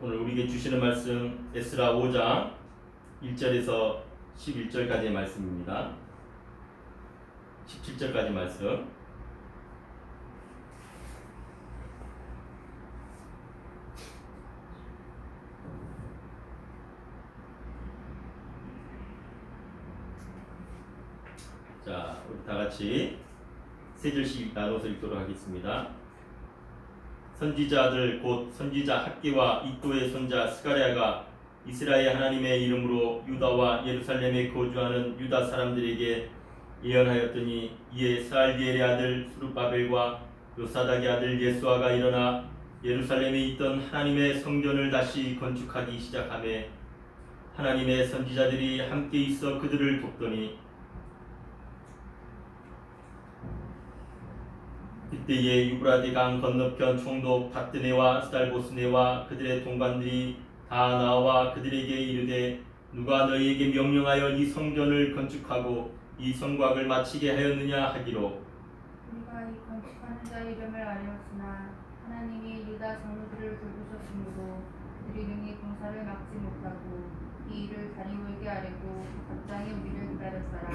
오늘 우리에게 주시는 말씀 에스라 5장 1절에서 11절까지의 말씀입니다. 17절까지 말씀. 자, 우리 다 같이 세 절씩 나눠서 읽도록 하겠습니다. 선지자들 곧 선지자 학기와 이도의 손자 스가랴가 이스라엘 하나님의 이름으로 유다와 예루살렘에 거주하는 유다 사람들에게 예언하였더니, 이에 스알디엘의 아들 수룹바벨과 요사닥의 아들 예수아가 일어나 예루살렘에 있던 하나님의 성전을 다시 건축하기 시작하며 하나님의 선지자들이 함께 있어 그들을 돕더니, 그때에 유브라데 강 건너편 총독 닷드네와 스달보스네와 그들의 동관들이 다 나와 그들에게 이르되, 누가 너희에게 명령하여 이 성전을 건축하고 이 성곽을 마치게 하였느냐 하기로, 우리가 이 건축하는 자 이름을 알렸으나 하나님이 유다 장로들을 돌보셨으므로 그들이 능히 공사를 막지 못하고 이 일을 다리오에게 아뢰고 각장이 우리를 기다렸더라.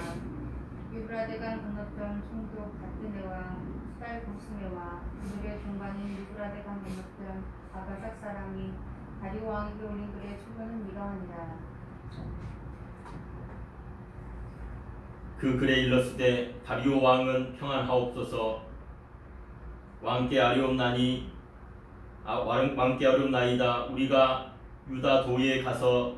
유브라데강 건너편 총독 닷드네와 스달보스네와 그들의 동관인 유브라데강 건너편 아가삭 사람이 다리오 왕에게 올린 글의 초본은 이러하니라. 그 글에 일렀으되, 다리오 왕은 평안하옵소서. 왕께 아뢰옵나이다. 우리가 유다 도에 가서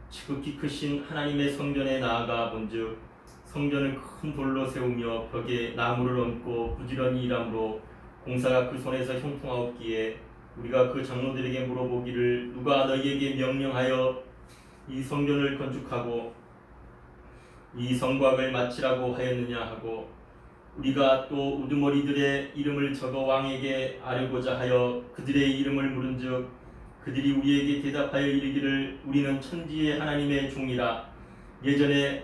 지극히 크신 하나님의 성전에 나아가 본즉 성전을 큰 돌로 세우며 벽에 나무를 얹고 부지런히 일함으로 공사가 그 손에서 형통하옵기에 우리가 그 장로들에게 물어보기를, 누가 너희에게 명령하여 이 성전을 건축하고 이 성곽을 마치라고 하였느냐 하고, 우리가 또 우두머리들의 이름을 적어 왕에게 아뢰고자 하여 그들의 이름을 물은즉 그들이 우리에게 대답하여 이르기를, 우리는 천지의 하나님의 종이라. 예전에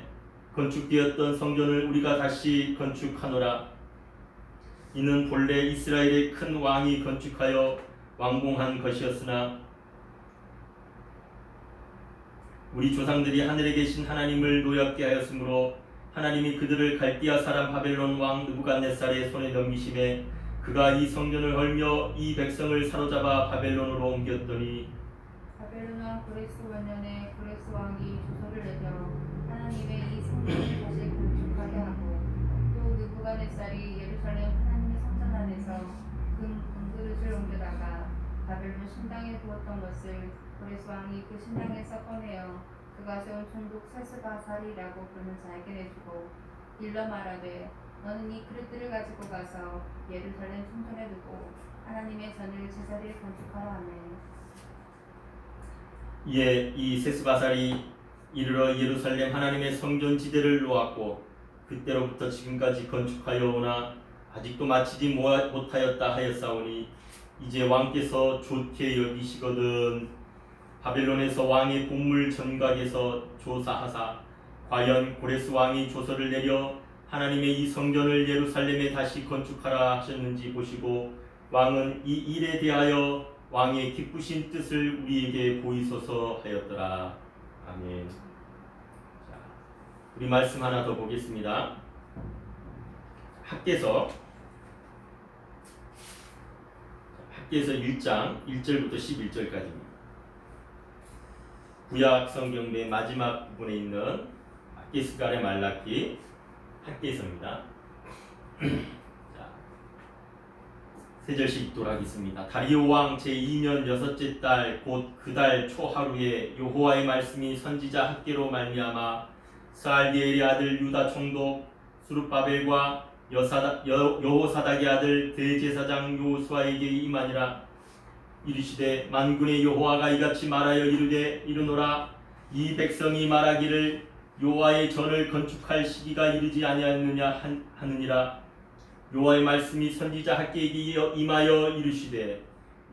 건축되었던 성전을 우리가 다시 건축하노라. 이는 본래 이스라엘의 큰 왕이 건축하여 완공한 것이었으나 우리 조상들이 하늘에 계신 하나님을 노엽게 하였으므로 하나님이 그들을 갈디아 사람 바벨론 왕 느부갓네살의 손에 넘기심에 그가 이 성전을 헐며 이 백성을 사로잡아 바벨론으로 옮겼더니, 바벨론 왕 고레스 원년에 고레스 왕이 조서를 내려 하나님의 이 성전을 다시 건축하게 하고, 또 느부갓네살이 예루살렘 하나님의 성전 안에서 금그릇을 옮겨다가 바벨론 신당에 두었던 것을 고레스 왕이 그 신당에서 꺼내어 그가 세운 총독 세스바살이라고 부르는 자에게 내주고 일러 말하되, 너는 이 그릇들을 가지고 가서 예루살렘 성전에 두고 하나님의 전을 제자리에 건축하라 하매, 이에 이 세스바살이 이르러 예루살렘 하나님의 성전 지대를 놓았고 그때로부터 지금까지 건축하여 오나 아직도 마치지 못하였다 하였사오니, 이제 왕께서 좋게 여기시거든 바벨론에서 왕의 보물 전각에서 조사하사 과연 고레스 왕이 조서를 내려 하나님의 이 성전을 예루살렘에 다시 건축하라 하셨는지 보시고, 왕은 이 일에 대하여 왕의 기쁘신 뜻을 우리에게 보이소서 하였더라. 아멘. 자, 우리 말씀 하나 더 보겠습니다. 학개서 1장 1절부터 11절까지입니다. 구약 성경 맨 마지막 부분에 있는 학개스갈의 말라기 학개서입니다. 자, 세 절씩 읽도록 하겠습니다. 다리오 왕 제2년 여섯째 달 곧 그 달 초하루에 여호와의 말씀이 선지자 학개로 말미암아 스알디엘의 아들 유다 총독 수룹바벨과 여호사닥의 아들 대제사장 요수아에게 임하니라. 이르시되, 만군의 여호와가 이같이 말하여 이르되 이르노라. 이 백성이 말하기를, 여호와의 전을 건축할 시기가 이르지 아니하였느냐 하느니라. 여호와의 말씀이 선지자 학개에게 임하여 이르시되,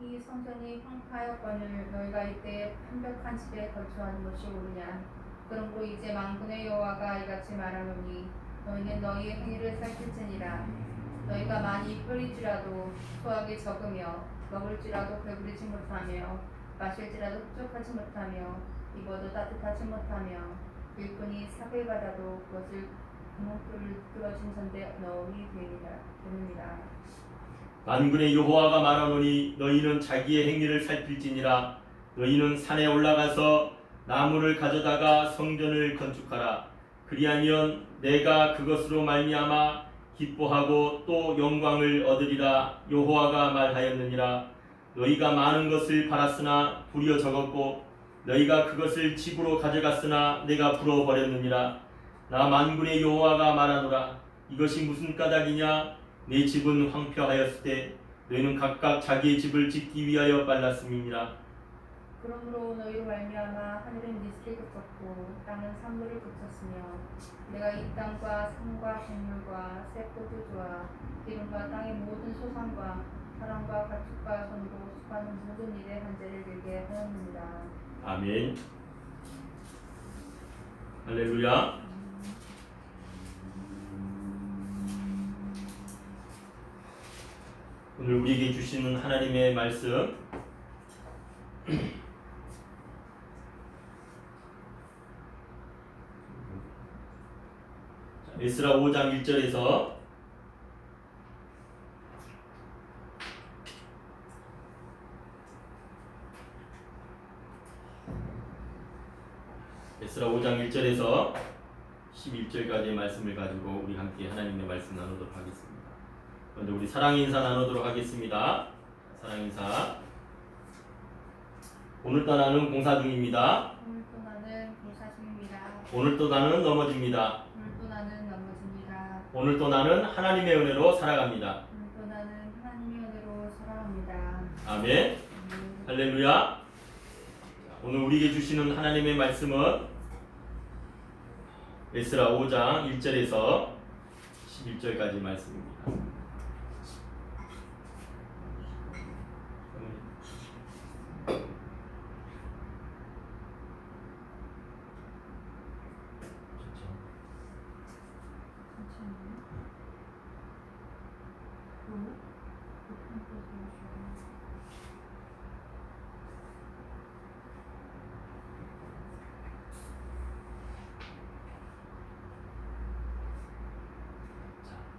이 성전이 황폐하였거늘 너희가 이때 완벽한 집에 거주하는 것이 옳으냐. 그러므로 이제 만군의 여호와가 이같이 말하노니, 너희는 너희의 행위를 살필지니라. 너희가 많이 뿌릴지라도 소하기 적으며 먹을지라도 배부르지 못하며 마실지라도 흡족하지 못하며 입어도 따뜻하지 못하며 일꾼이 삽을 받아도 그것을 구멍뚫을 뚫어진 선대 넣음이 되느니라. 만군의 여호와가 말하노니 너희는 자기의 행위를 살필지니라. 너희는 산에 올라가서 나무를 가져다가 성전을 건축하라. 그리하면 내가 그것으로 말미암아 기뻐하고 또 영광을 얻으리라. 여호와가 말하였느니라. 너희가 많은 것을 팔았으나 불이어 적었고 너희가 그것을 집으로 가져갔으나 내가 불어버렸느니라. 나 만군의 여호와가 말하노라. 이것이 무슨 까닭이냐? 내 집은 황폐하였을 때 너희는 각각 자기의 집을 짓기 위하여 빨랐음이니라. 그러므로 너희로 말미암아 하늘은 니스를 그쳤고 땅은 산물을 그쳤으며 내가 이 땅과 산과 곡물과 새 포도주와 기름과 땅의 모든 소산과 사람과 가축과 손으로 수고하는 모든 일에 한재를 들게 하였느니라. 아멘. 할렐루야. 오늘 우리에게 주시는 하나님의 말씀 에스라 5장 1절에서 에스라 5장 1절에서 11절까지의 말씀을 가지고 우리 함께 하나님의 말씀 나누도록 하겠습니다. 먼저 우리 사랑 인사 나누도록 하겠습니다. 사랑 인사. 오늘도 나는 공사 중입니다. 오늘도 나는 공사 중입니다. 오늘도 나는 넘어집니다. 오늘도 나는 넘어집니다. 오늘도 나는 하나님의 은혜로 살아갑니다. 오늘도 나는 하나님의 은혜로 살아갑니다. 아멘. 할렐루야. 오늘 우리에게 주시는 하나님의 말씀은 에스라 5장 1절에서 11절까지 말씀입니다.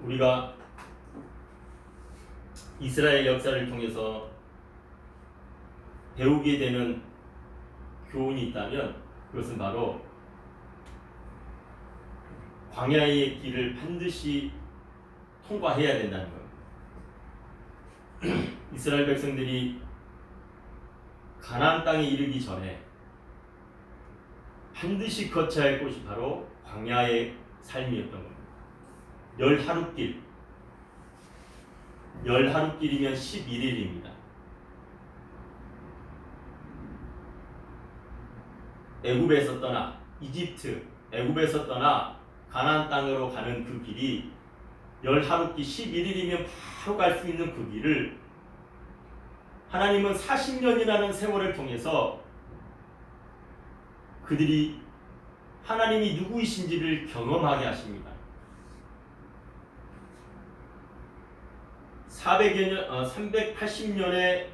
우리가 이스라엘 역사를 통해서 배우게 되는 교훈이 있다면 그것은 바로 광야의 길을 반드시 통과해야 된다는 겁니다. 이스라엘 백성들이 가나안 땅에 이르기 전에 반드시 거쳐야 할 곳이 바로 광야의 삶이었던 겁니다. 열 하루길이면 11일입니다. 애굽에서 떠나 애굽에서 떠나 가나안 땅으로 가는 그 길이 열 하루길 11일이면 바로 갈 수 있는 그 길을 하나님은 40년이라는 세월을 통해서 그들이 하나님이 누구이신지를 경험하게 하십니다. 380년의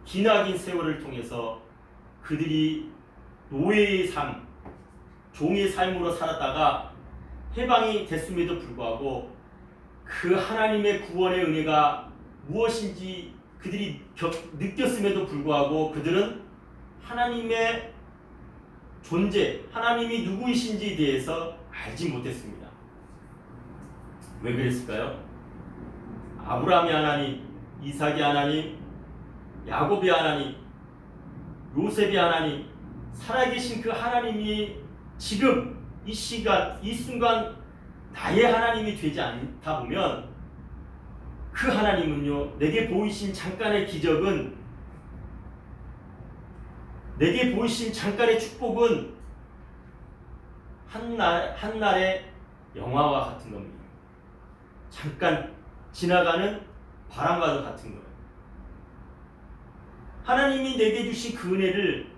기나긴 세월을 통해서 그들이 노예의 삶, 종의 삶으로 살았다가 해방이 됐음에도 불구하고 그 하나님의 구원의 은혜가 무엇인지 그들이 느꼈음에도 불구하고 그들은 하나님의 존재, 하나님이 누구이신지에 대해서 알지 못했습니다. 왜 그랬을까요? 아브라함의 하나님, 이삭의 하나님, 야곱의 하나님, 요셉의 하나님, 살아계신 그 하나님이 지금 이 시간, 이 순간 나의 하나님이 되지 않다 보면 그 하나님은요, 내게 보이신 잠깐의 기적은, 내게 보이신 잠깐의 축복은 한날의 영화와 같은 겁니다. 잠깐 지나가는 바람과도 같은 거예요. 하나님이 내게 주신 그 은혜를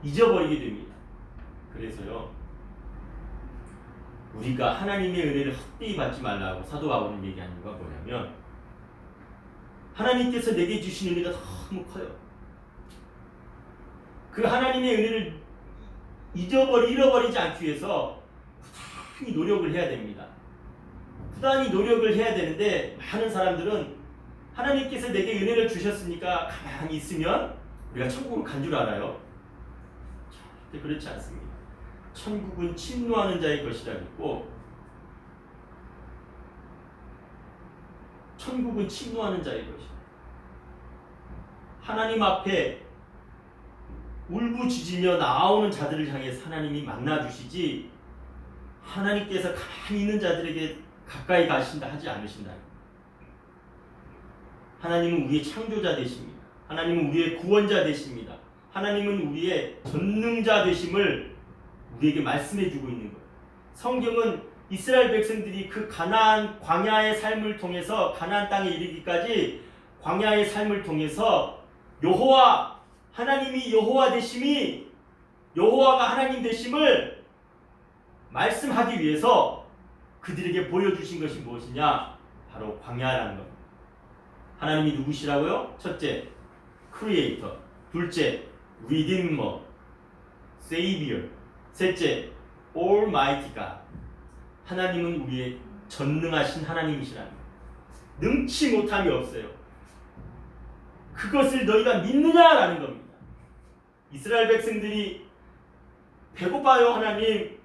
잊어버리게 됩니다. 그래서요, 우리가 하나님의 은혜를 헛되이 받지 말라고 사도 바울은 얘기하는 건 뭐냐면, 하나님께서 내게 주신 은혜가 너무 커요. 그 하나님의 은혜를 잃어버리지 않기 위해서 부단히 노력을 해야 됩니다. 부단히 노력을 해야 되는데 많은 사람들은 하나님께서 내게 은혜를 주셨으니까 가만히 있으면 우리가 천국으로 간 줄 알아요. 절대 그렇지 않습니다. 천국은 침노하는 자의 것이라 했고, 천국은 침노하는 자의 것이다. 하나님 앞에 울부짖으며 나오는 자들을 향해서 하나님이 만나주시지, 하나님께서 가만히 있는 자들에게 가까이 가신다 하지 않으신다. 하나님은 우리의 창조자 되십니다. 하나님은 우리의 구원자 되십니다. 하나님은 우리의 전능자 되심을 우리에게 말씀해 주고 있는 거예요. 성경은 이스라엘 백성들이 그 가나안 광야의 삶을 통해서 가나안 땅에 이르기까지 광야의 삶을 통해서 여호와, 하나님이 여호와 되심이, 여호와가 하나님 되심을 말씀하기 위해서 그들에게 보여주신 것이 무엇이냐? 바로 광야라는 겁니다. 하나님이 누구시라고요? 첫째, 크리에이터. 둘째, 리디머, 세이비어. 셋째, 올마이티 갓. 하나님은 우리의 전능하신 하나님이시라는 거예요. 능치 못함이 없어요. 그것을 너희가 믿느냐라는 겁니다. 이스라엘 백성들이 배고파요 하나님,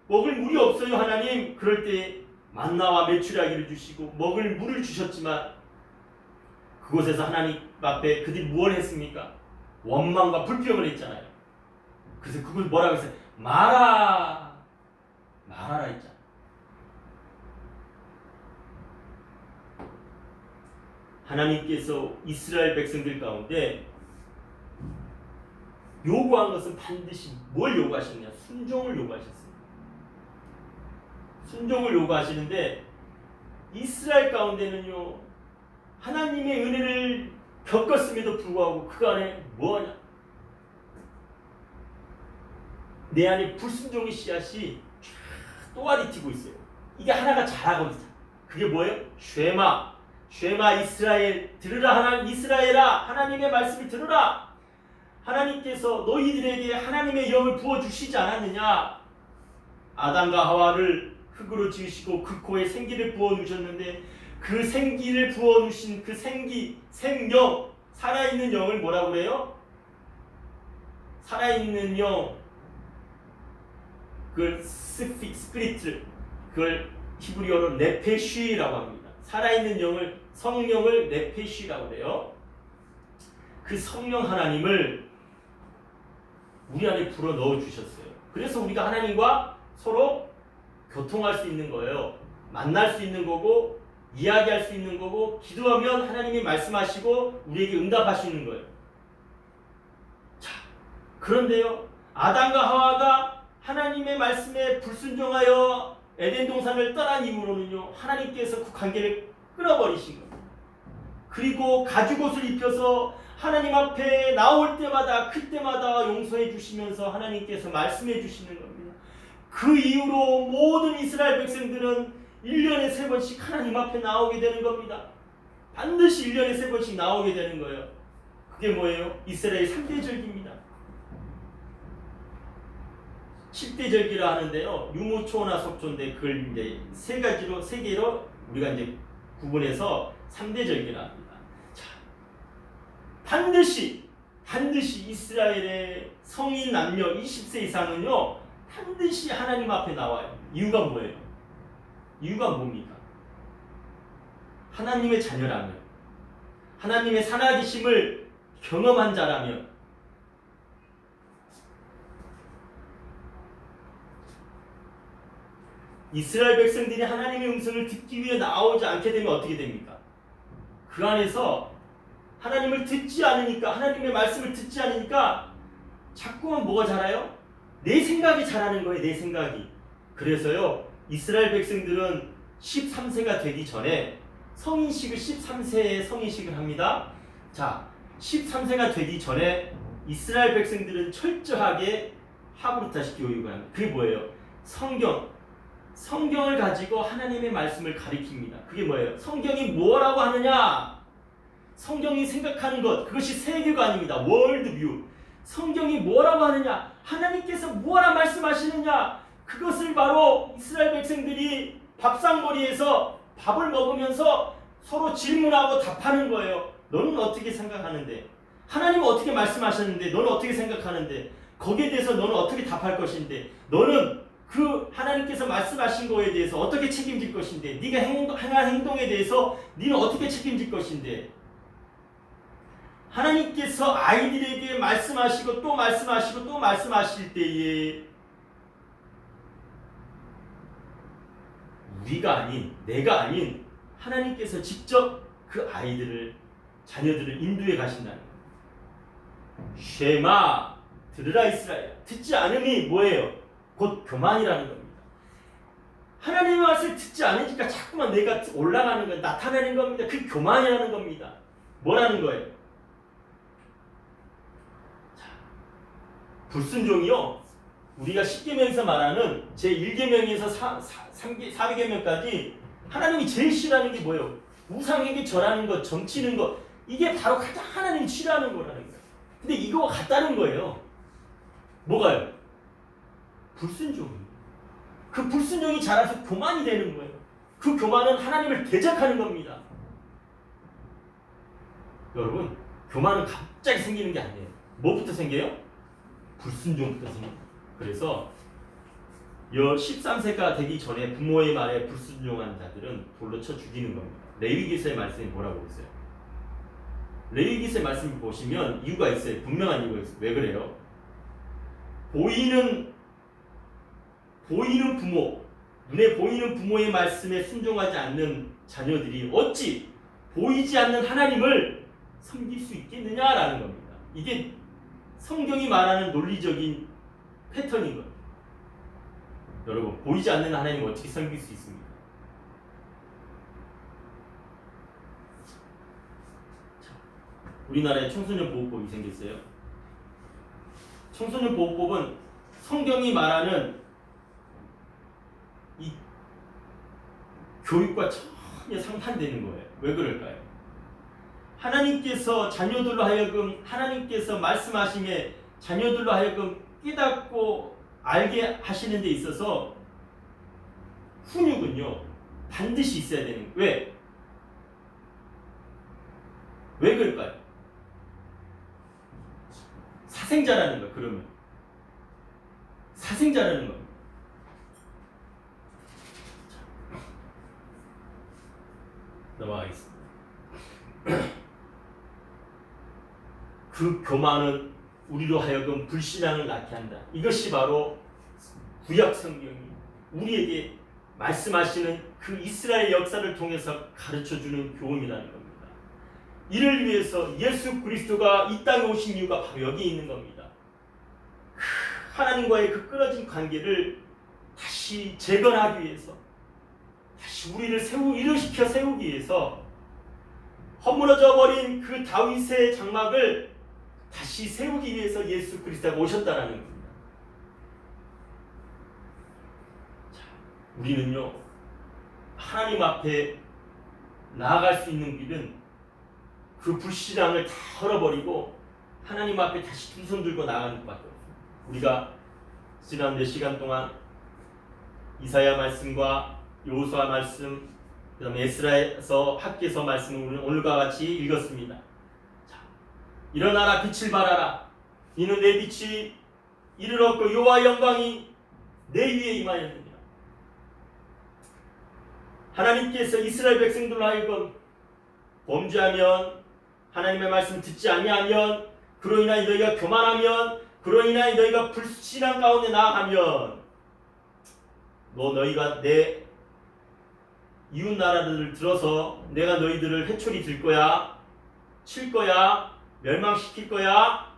먹을 물이 없어요 하나님, 그럴 때 만나와 메추라기를 주시고 먹을 물을 주셨지만 그곳에서 하나님 앞에 그들이 무엇을 했습니까? 원망과 불평을 했잖아요. 그래서 그걸 뭐라고 했어요? 말하라 했잖아요. 하나님께서 이스라엘 백성들 가운데 요구한 것은 반드시 뭘 요구하셨냐? 순종을 요구하셨습니다. 순종을 요구하시는데 이스라엘 가운데는요, 하나님의 은혜를 겪었음에도 불구하고 그 안에 뭐하냐? 내 안에 불순종의 씨앗이 또아리 튀고 있어요. 이게 하나가 자라고 있어요. 그게 뭐예요? 쉐마 이스라엘, 들으라 하나님 이스라엘아, 하나님의 말씀을 들으라. 하나님께서 너희들에게 하나님의 영을 부어주시지 않았느냐? 아담과 하와를 흙으로 지으시고 그 코에 생기를 부어주셨는데 그 생기를 부어주신 그 생명, 살아있는 영을 뭐라고 그래요? 살아있는 영, 그걸 스피리트, 그걸 히브리어로 네페쉬라고 합니다. 살아있는 영을, 성령을 네페쉬라고 그래요. 그 성령 하나님을 우리 안에 불어 넣어 주셨어요. 그래서 우리가 하나님과 서로 교통할 수 있는 거예요. 만날 수 있는 거고, 이야기할 수 있는 거고, 기도하면 하나님이 말씀하시고 우리에게 응답하시는 거예요. 자, 그런데요, 아담과 하와가 하나님의 말씀에 불순종하여 에덴 동산을 떠난 이후로는요, 하나님께서 그 관계를 끊어버리신 겁니다. 그리고 가죽옷을 입혀서 하나님 앞에 나올 때마다 그때마다 용서해 주시면서 하나님께서 말씀해 주시는 겁니다. 그 이후로 모든 이스라엘 백성들은 1년에 3번씩 하나님 앞에 나오게 되는 겁니다. 반드시 1년에 3번씩 나오게 되는 거예요. 그게 뭐예요? 이스라엘 3대 절기입니다. 7대 절기라 하는데요, 유무초나 속초인데 그걸 이제 세 개로 우리가 이제 구분해서 3대 절기라 합니다. 자, 반드시 이스라엘의 성인 남녀 20세 이상은요, 반드시 하나님 앞에 나와요. 이유가 뭐예요? 이유가 뭡니까? 하나님의 자녀라면, 하나님의 살아계심을 경험한 자라면, 이스라엘 백성들이 하나님의 음성을 듣기 위해 나오지 않게 되면 어떻게 됩니까? 그 안에서 하나님을 듣지 않으니까, 하나님의 말씀을 듣지 않으니까 자꾸만 뭐가 자라요? 내 생각이 자라는 거예요. 내 생각이. 그래서요, 이스라엘 백성들은 13세가 되기 전에 성인식을 13세에 성인식을 합니다. 자, 13세가 되기 전에 이스라엘 백성들은 철저하게 하브루타식 교육을 합니다. 그게 뭐예요? 성경을 가지고 하나님의 말씀을 가리킵니다. 그게 뭐예요? 성경이 뭐라고 하느냐? 성경이 생각하는 것, 그것이 세계관입니다. 월드뷰. 성경이 뭐라고 하느냐, 하나님께서 뭐라 말씀하시느냐, 그것을 바로 이스라엘 백성들이 밥상머리에서 밥을 먹으면서 서로 질문하고 답하는 거예요. 너는 어떻게 생각하는데? 하나님은 어떻게 말씀하셨는데? 너는 어떻게 생각하는데? 거기에 대해서 너는 어떻게 답할 것인데? 너는 그 하나님께서 말씀하신 거에 대해서 어떻게 책임질 것인데? 네가 행한 행동에 대해서 네는 어떻게 책임질 것인데? 하나님께서 아이들에게 말씀하시고 또 말씀하시고 또 말씀하실 때에 우리가 아닌, 내가 아닌 하나님께서 직접 그 아이들을, 자녀들을 인도해 가신다는 거예요. 쉐마, 들으라 이스라엘. 듣지 않음이 뭐예요? 곧 교만이라는 겁니다. 하나님의 말씀을 듣지 않으니까 자꾸만 내가 올라가는 거, 나타나는 겁니다. 그 교만이라는 겁니다. 뭐라는 거예요? 자, 불순종이요, 우리가 10계명에서 말하는 제1계명에서 4계명까지 하나님이 제일 싫어하는 게 뭐예요? 우상에게 절하는 것, 점치는 것, 이게 바로 가장 하나님이 싫어하는 거라는 거예요. 근데 이거와 같다는 거예요. 뭐가요? 불순종이에요. 그 불순종이 자라서 교만이 되는 거예요. 그 교만은 하나님을 대적하는 겁니다. 여러분, 교만은 갑자기 생기는 게 아니에요. 뭐부터 생겨요? 불순종부터 생깁니다. 그래서 13세가 되기 전에 부모의 말에 불순종한 자들은 돌로 쳐 죽이는 겁니다. 레위기서의 말씀이 뭐라고 있어요? 레위기서의 말씀을 보시면 이유가 있어요. 분명한 이유가 있어요. 왜 그래요? 보이는 부모, 눈에 보이는 부모의 말씀에 순종하지 않는 자녀들이 어찌 보이지 않는 하나님을 섬길 수 있겠느냐라는 겁니다. 이게 성경이 말하는 논리적인 패턴인 거예요. 여러분, 보이지 않는 하나님을 어떻게 섬길 수 있습니까? 자, 우리나라에 청소년 보호법이 생겼어요. 청소년 보호법은 성경이 말하는 이 교육과 전혀 상반되는 거예요. 왜 그럴까요? 하나님께서 자녀들로 하여금, 하나님께서 말씀하심에 자녀들로 하여금 깨닫고 알게 하시는 데 있어서 훈육은요, 반드시 있어야 되는 거예요. 왜? 왜 그럴까요? 사생자라는 거예요. 그러면 사생자라는 겁니다. 넘어가겠습니다. 그 교만은 우리로 하여금 불신앙을 낳게 한다. 이것이 바로 구약 성경이 우리에게 말씀하시는 그 이스라엘 역사를 통해서 가르쳐주는 교훈이라는 겁니다. 이를 위해서 예수 그리스도가 이 땅에 오신 이유가 바로 여기에 있는 겁니다. 하나님과의 그 끊어진 관계를 다시 재건하기 위해서, 다시 우리를 일으켜 세우기 위해서 허물어져 버린 그 다윗의 장막을 다시 세우기 위해서 예수 그리스도가 오셨다라는 겁니다. 자, 우리는요, 하나님 앞에 나아갈 수 있는 길은 그 불신앙을 다 헐어버리고 하나님 앞에 다시 두 손 들고 나가는 것밖에 없습니다. 우리가 지난 몇 시간 동안 이사야 말씀과 여호수아 말씀, 그 다음에 에스라에서 학개서 말씀을 오늘과 같이 읽었습니다. 자, 일어나라, 빛을 발하라. 이는 내 빛이 이르렀고 여호와의 영광이 내 위에 임하였느니라. 하나님께서 이스라엘 백성들로 하여금 범죄하면, 하나님의 말씀 듣지 아니하면, 그로 인하여 너희가 교만하면, 그로 인하여 너희가 불신앙 가운데 나아가면 너희가 내 이웃 나라들을 들어서 내가 너희들을 회초리 들 거야, 칠 거야, 멸망시킬 거야.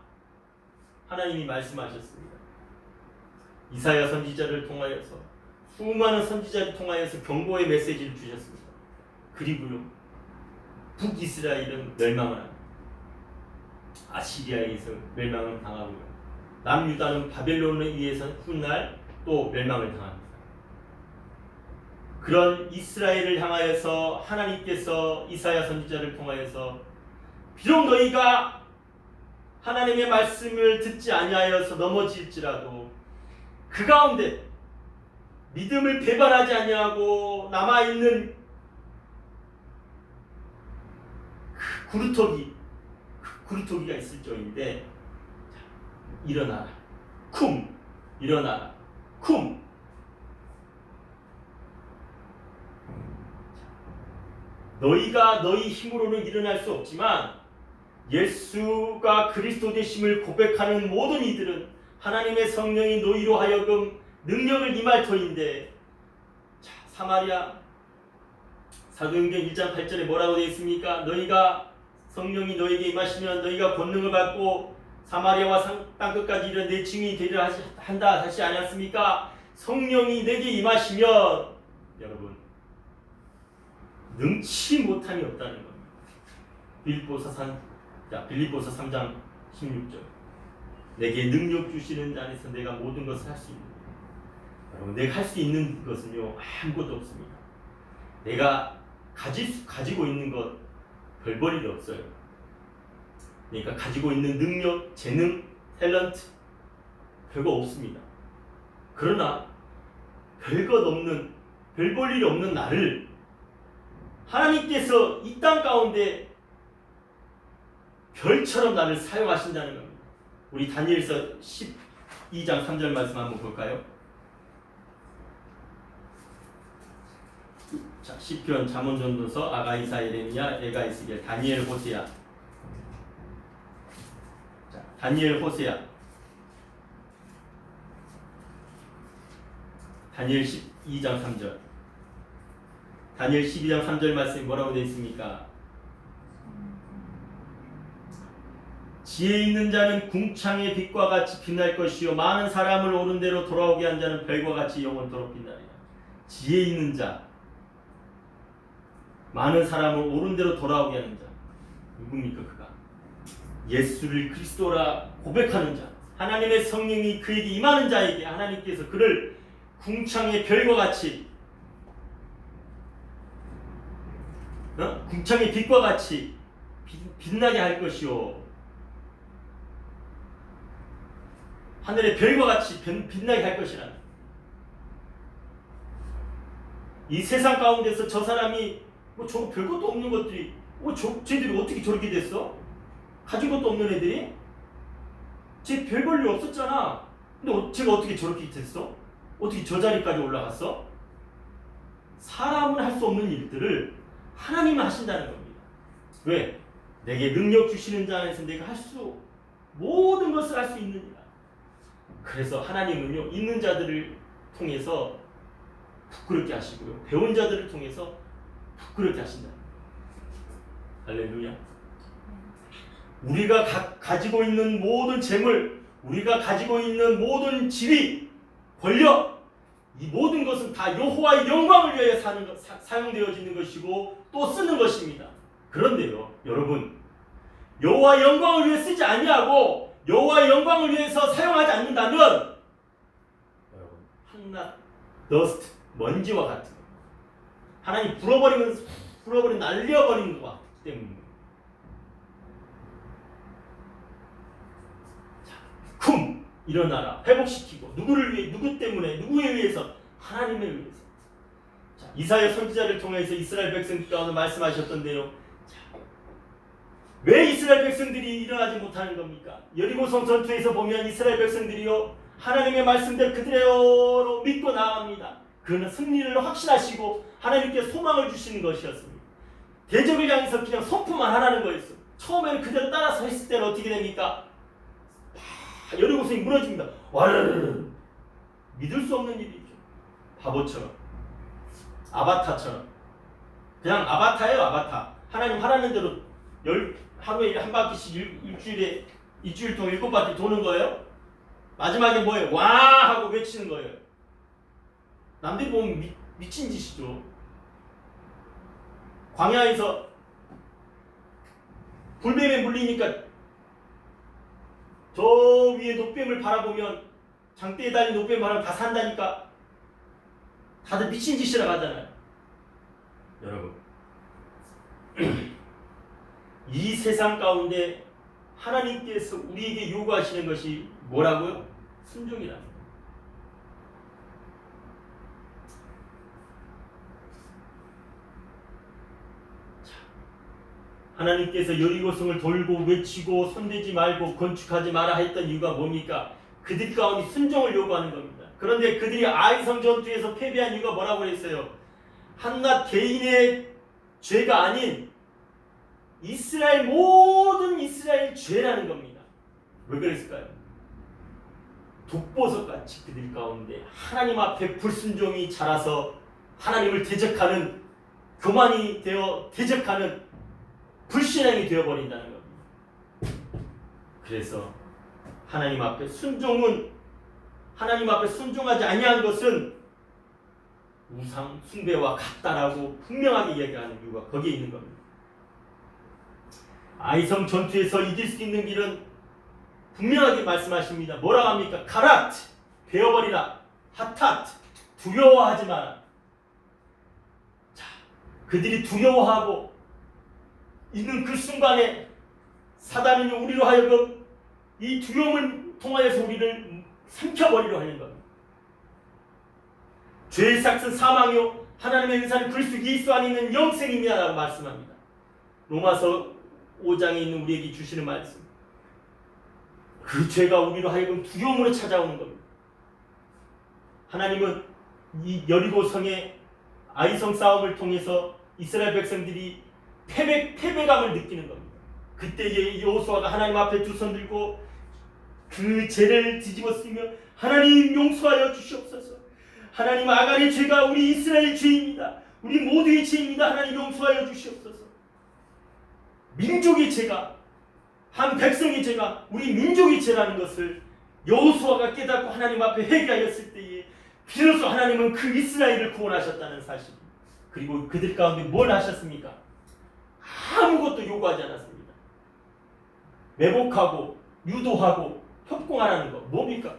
하나님이 말씀하셨습니다. 이사야 선지자를 통하여서, 수많은 선지자를 통하여서 경고의 메시지를 주셨습니다. 그리고요, 북이스라엘은 멸망을 합니다. 아시리아에 의해서 멸망을 당하고요, 남유다는 바벨론에 의해서 훗날 또 멸망을 당합니다. 그런 이스라엘을 향하여서 하나님께서 이사야 선지자를 통하여서 비록 너희가 하나님의 말씀을 듣지 아니하여서 넘어질지라도 그 가운데 믿음을 배반하지 아니하고 남아있는 그 구루토기가 있을지어인데 일어나라 쿰 일어나라 쿰. 너희가 너희 힘으로는 일어날 수 없지만 예수가 그리스도 되심을 고백하는 모든 이들은 하나님의 성령이 너희로 하여금 능력을 임할 터인데, 자, 사마리아 사도행전 1장 8절에 뭐라고 되어 있습니까? 너희가 성령이 너희에게 임하시면 너희가 권능을 받고 사마리아와 땅끝까지 이르러 내 증인이 되리라 한다 하지 않았습니까? 성령이 내게 임하시면 여러분 능치 못함이 없다는 겁니다. 빌립보서 3장 16절. 내게 능력 주시는 자 안에서 내가 모든 것을 할 수 있는 거예요. 여러분, 내가 할 수 있는 것은요 아무것도 없습니다. 내가 가지고 있는 것 별 볼 일이 없어요. 그러니까 가지고 있는 능력, 재능, 탤런트 별거 없습니다. 그러나 별 볼 일이 없는 나를 하나님께서 이 땅 가운데 별처럼 나를 사용하신다는 겁니다. 우리 다니엘서 12장 3절 말씀 한번 볼까요? 자, 시편, 잠언, 전도서, 아가, 이사, 예레미야, 에가, 이스겔, 다니엘, 호세야. 자, 다니엘, 호세야. 다니엘 12장 3절. 다니엘 12장 3절 말씀이 뭐라고 되어 있습니까? 지혜 있는 자는 궁창의 빛과 같이 빛날 것이요 많은 사람을 옳은 대로 돌아오게 한 자는 별과 같이 영원토록 빛나리라. 지혜 있는 자, 많은 사람을 옳은 대로 돌아오게 하는 자. 누굽니까 그가? 예수를 그리스도라 고백하는 자, 하나님의 성령이 그에게 임하는 자에게 하나님께서 그를 궁창의 별과 같이 궁창의 빛과 같이 빛나게 할 것이요 하늘의 별과 같이 빛나게 할 것이라. 이 세상 가운데서 저 사람이 저 별것도 없는 것들이 쟤들이 어떻게 저렇게 됐어? 가진 것도 없는 애들이? 쟤 별 볼 일 없었잖아. 근데 쟤가 어떻게 저렇게 됐어? 어떻게 저 자리까지 올라갔어? 사람은 할 수 없는 일들을 하나님은 하신다는 겁니다. 왜? 내게 능력 주시는 자 안에서 내가 모든 것을 할 수 있느니라. 그래서 하나님은요 있는 자들을 통해서 부끄럽게 하시고요 배운 자들을 통해서 부끄럽게 하신다. 할렐루야. 우리가 가지고 있는 모든 재물, 우리가 가지고 있는 모든 지위, 권력, 이 모든 것은 다 여호와의 영광을 위하여 사용되어지는 것이고 또 쓰는 것입니다. 그런데요 여러분, 여호와의 영광을 위해 쓰지 아니하고 여호와의 영광을 위해서 사용하지 않는다면 여러분 한낱 더스트, 먼지와 같은 하나님 불어버린 날려버린 것 때문입니다. 자, 쿵 일어나라. 회복시키고 누구를 위해, 누구 때문에, 누구에 위해서? 하나님을 위해서. 자, 이사야 선지자를 통해서 이스라엘 백성들 가운데 말씀하셨던데요. 자, 왜 이스라엘 백성들이 일어나지 못하는 겁니까? 여리고성 전투에서 보면 이스라엘 백성들이요 하나님의 말씀대로 그대로 믿고 나아갑니다. 그는 승리를 확신하시고 하나님께 소망을 주시는 것이었습니다. 대적을 향해서 그냥 선포만 하라는 거였어요. 처음에는 그대로 따라서 했을 때는 어떻게 됩니까? 여리고성이 무너집니다. 와르르르. 믿을 수 없는 일이죠. 바보처럼, 아바타처럼. 그냥 아바타예요, 아바타. 하나님 하라는 대로 하루에 한 바퀴씩 일주일 동안 7바퀴 도는 거예요. 마지막에 뭐예요? 와 하고 외치는 거예요. 남들이 보면 미친 짓이죠. 광야에서 불뱀에 물리니까 저 위에 노뱀을 바라보면, 장대에 달린 노뱀 바라보면 다 산다니까 다들 미친 짓이라고 하잖아요. 여러분 이 세상 가운데 하나님께서 우리에게 요구하시는 것이 뭐라고요? 순종이라는 거예요. 하나님께서 여리고성을 돌고 외치고 손대지 말고 건축하지 마라 했던 이유가 뭡니까? 그들 가운데 순종을 요구하는 겁니다. 그런데 그들이 아이성 전투에서 패배한 이유가 뭐라고 그랬어요? 한낱 개인의 죄가 아닌 이스라엘 모든 이스라엘 죄라는 겁니다. 왜 그랬을까요? 독보석같이 그들 가운데 하나님 앞에 불순종이 자라서 하나님을 대적하는 교만이 되어 대적하는 불신앙이 되어버린다는 겁니다. 그래서 하나님 앞에 순종하지 아니한 것은 우상 숭배와 같다라고 분명하게 이야기하는 이유가 거기에 있는 겁니다. 아이성 전투에서 이길 수 있는 길은 분명하게 말씀하십니다. 뭐라고 합니까? 가랏 베어버리라. 핫핫 두려워하지 마라. 자, 그들이 두려워하고 있는 그 순간에 사단은 우리로 하여금 이 두려움을 통하여서 우리를 삼켜버리려 하는 겁니다. 죄의 삭은 사망이요 하나님의 은사는 그리스도 예수 안에 있는 영생이냐 라고 말씀합니다. 로마서 5장에 있는 우리에게 주시는 말씀. 그 죄가 우리로 하여금 두려움으로 찾아오는 겁니다. 하나님은 이 여리고성의 아이성 싸움을 통해서 이스라엘 백성들이 패배감을 느끼는 겁니다. 그때 여호수아가 하나님 앞에 두 손 들고 그 죄를 뒤집어쓰며 하나님 용서하여 주시옵소서. 하나님 아간의 죄가 우리 이스라엘 죄입니다. 우리 모두의 죄입니다. 하나님 용서하여 주시옵소서. 민족의 죄가 한 백성의 죄가 우리 민족의 죄라는 것을 여호수아가 깨닫고 하나님 앞에 회개하였을 때에 비로소 하나님은 그 이스라엘을 구원하셨다는 사실. 그리고 그들 가운데 뭘 하셨습니까? 아무것도 요구하지 않았습니다. 매복하고 유도하고 협공하라는 거 뭡니까?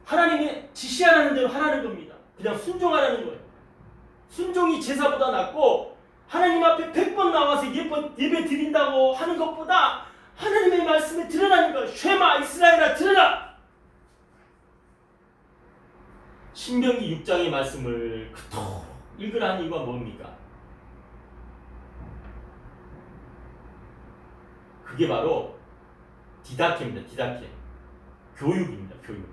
하나님이 지시하라는 대로 하라는 겁니다. 그냥 순종하라는 거예요. 순종이 제사보다 낫고 하나님 앞에 100번 나와서 예배 드린다고 하는 것보다 하나님의 말씀에 들으라는 거예요. 쉐마 이스라엘아 들으라. 신명기 6장의 말씀을 그토록 읽으라는 이유가 뭡니까? 그게 바로 디다케입니다. 디다케. 교육입니다. 교육.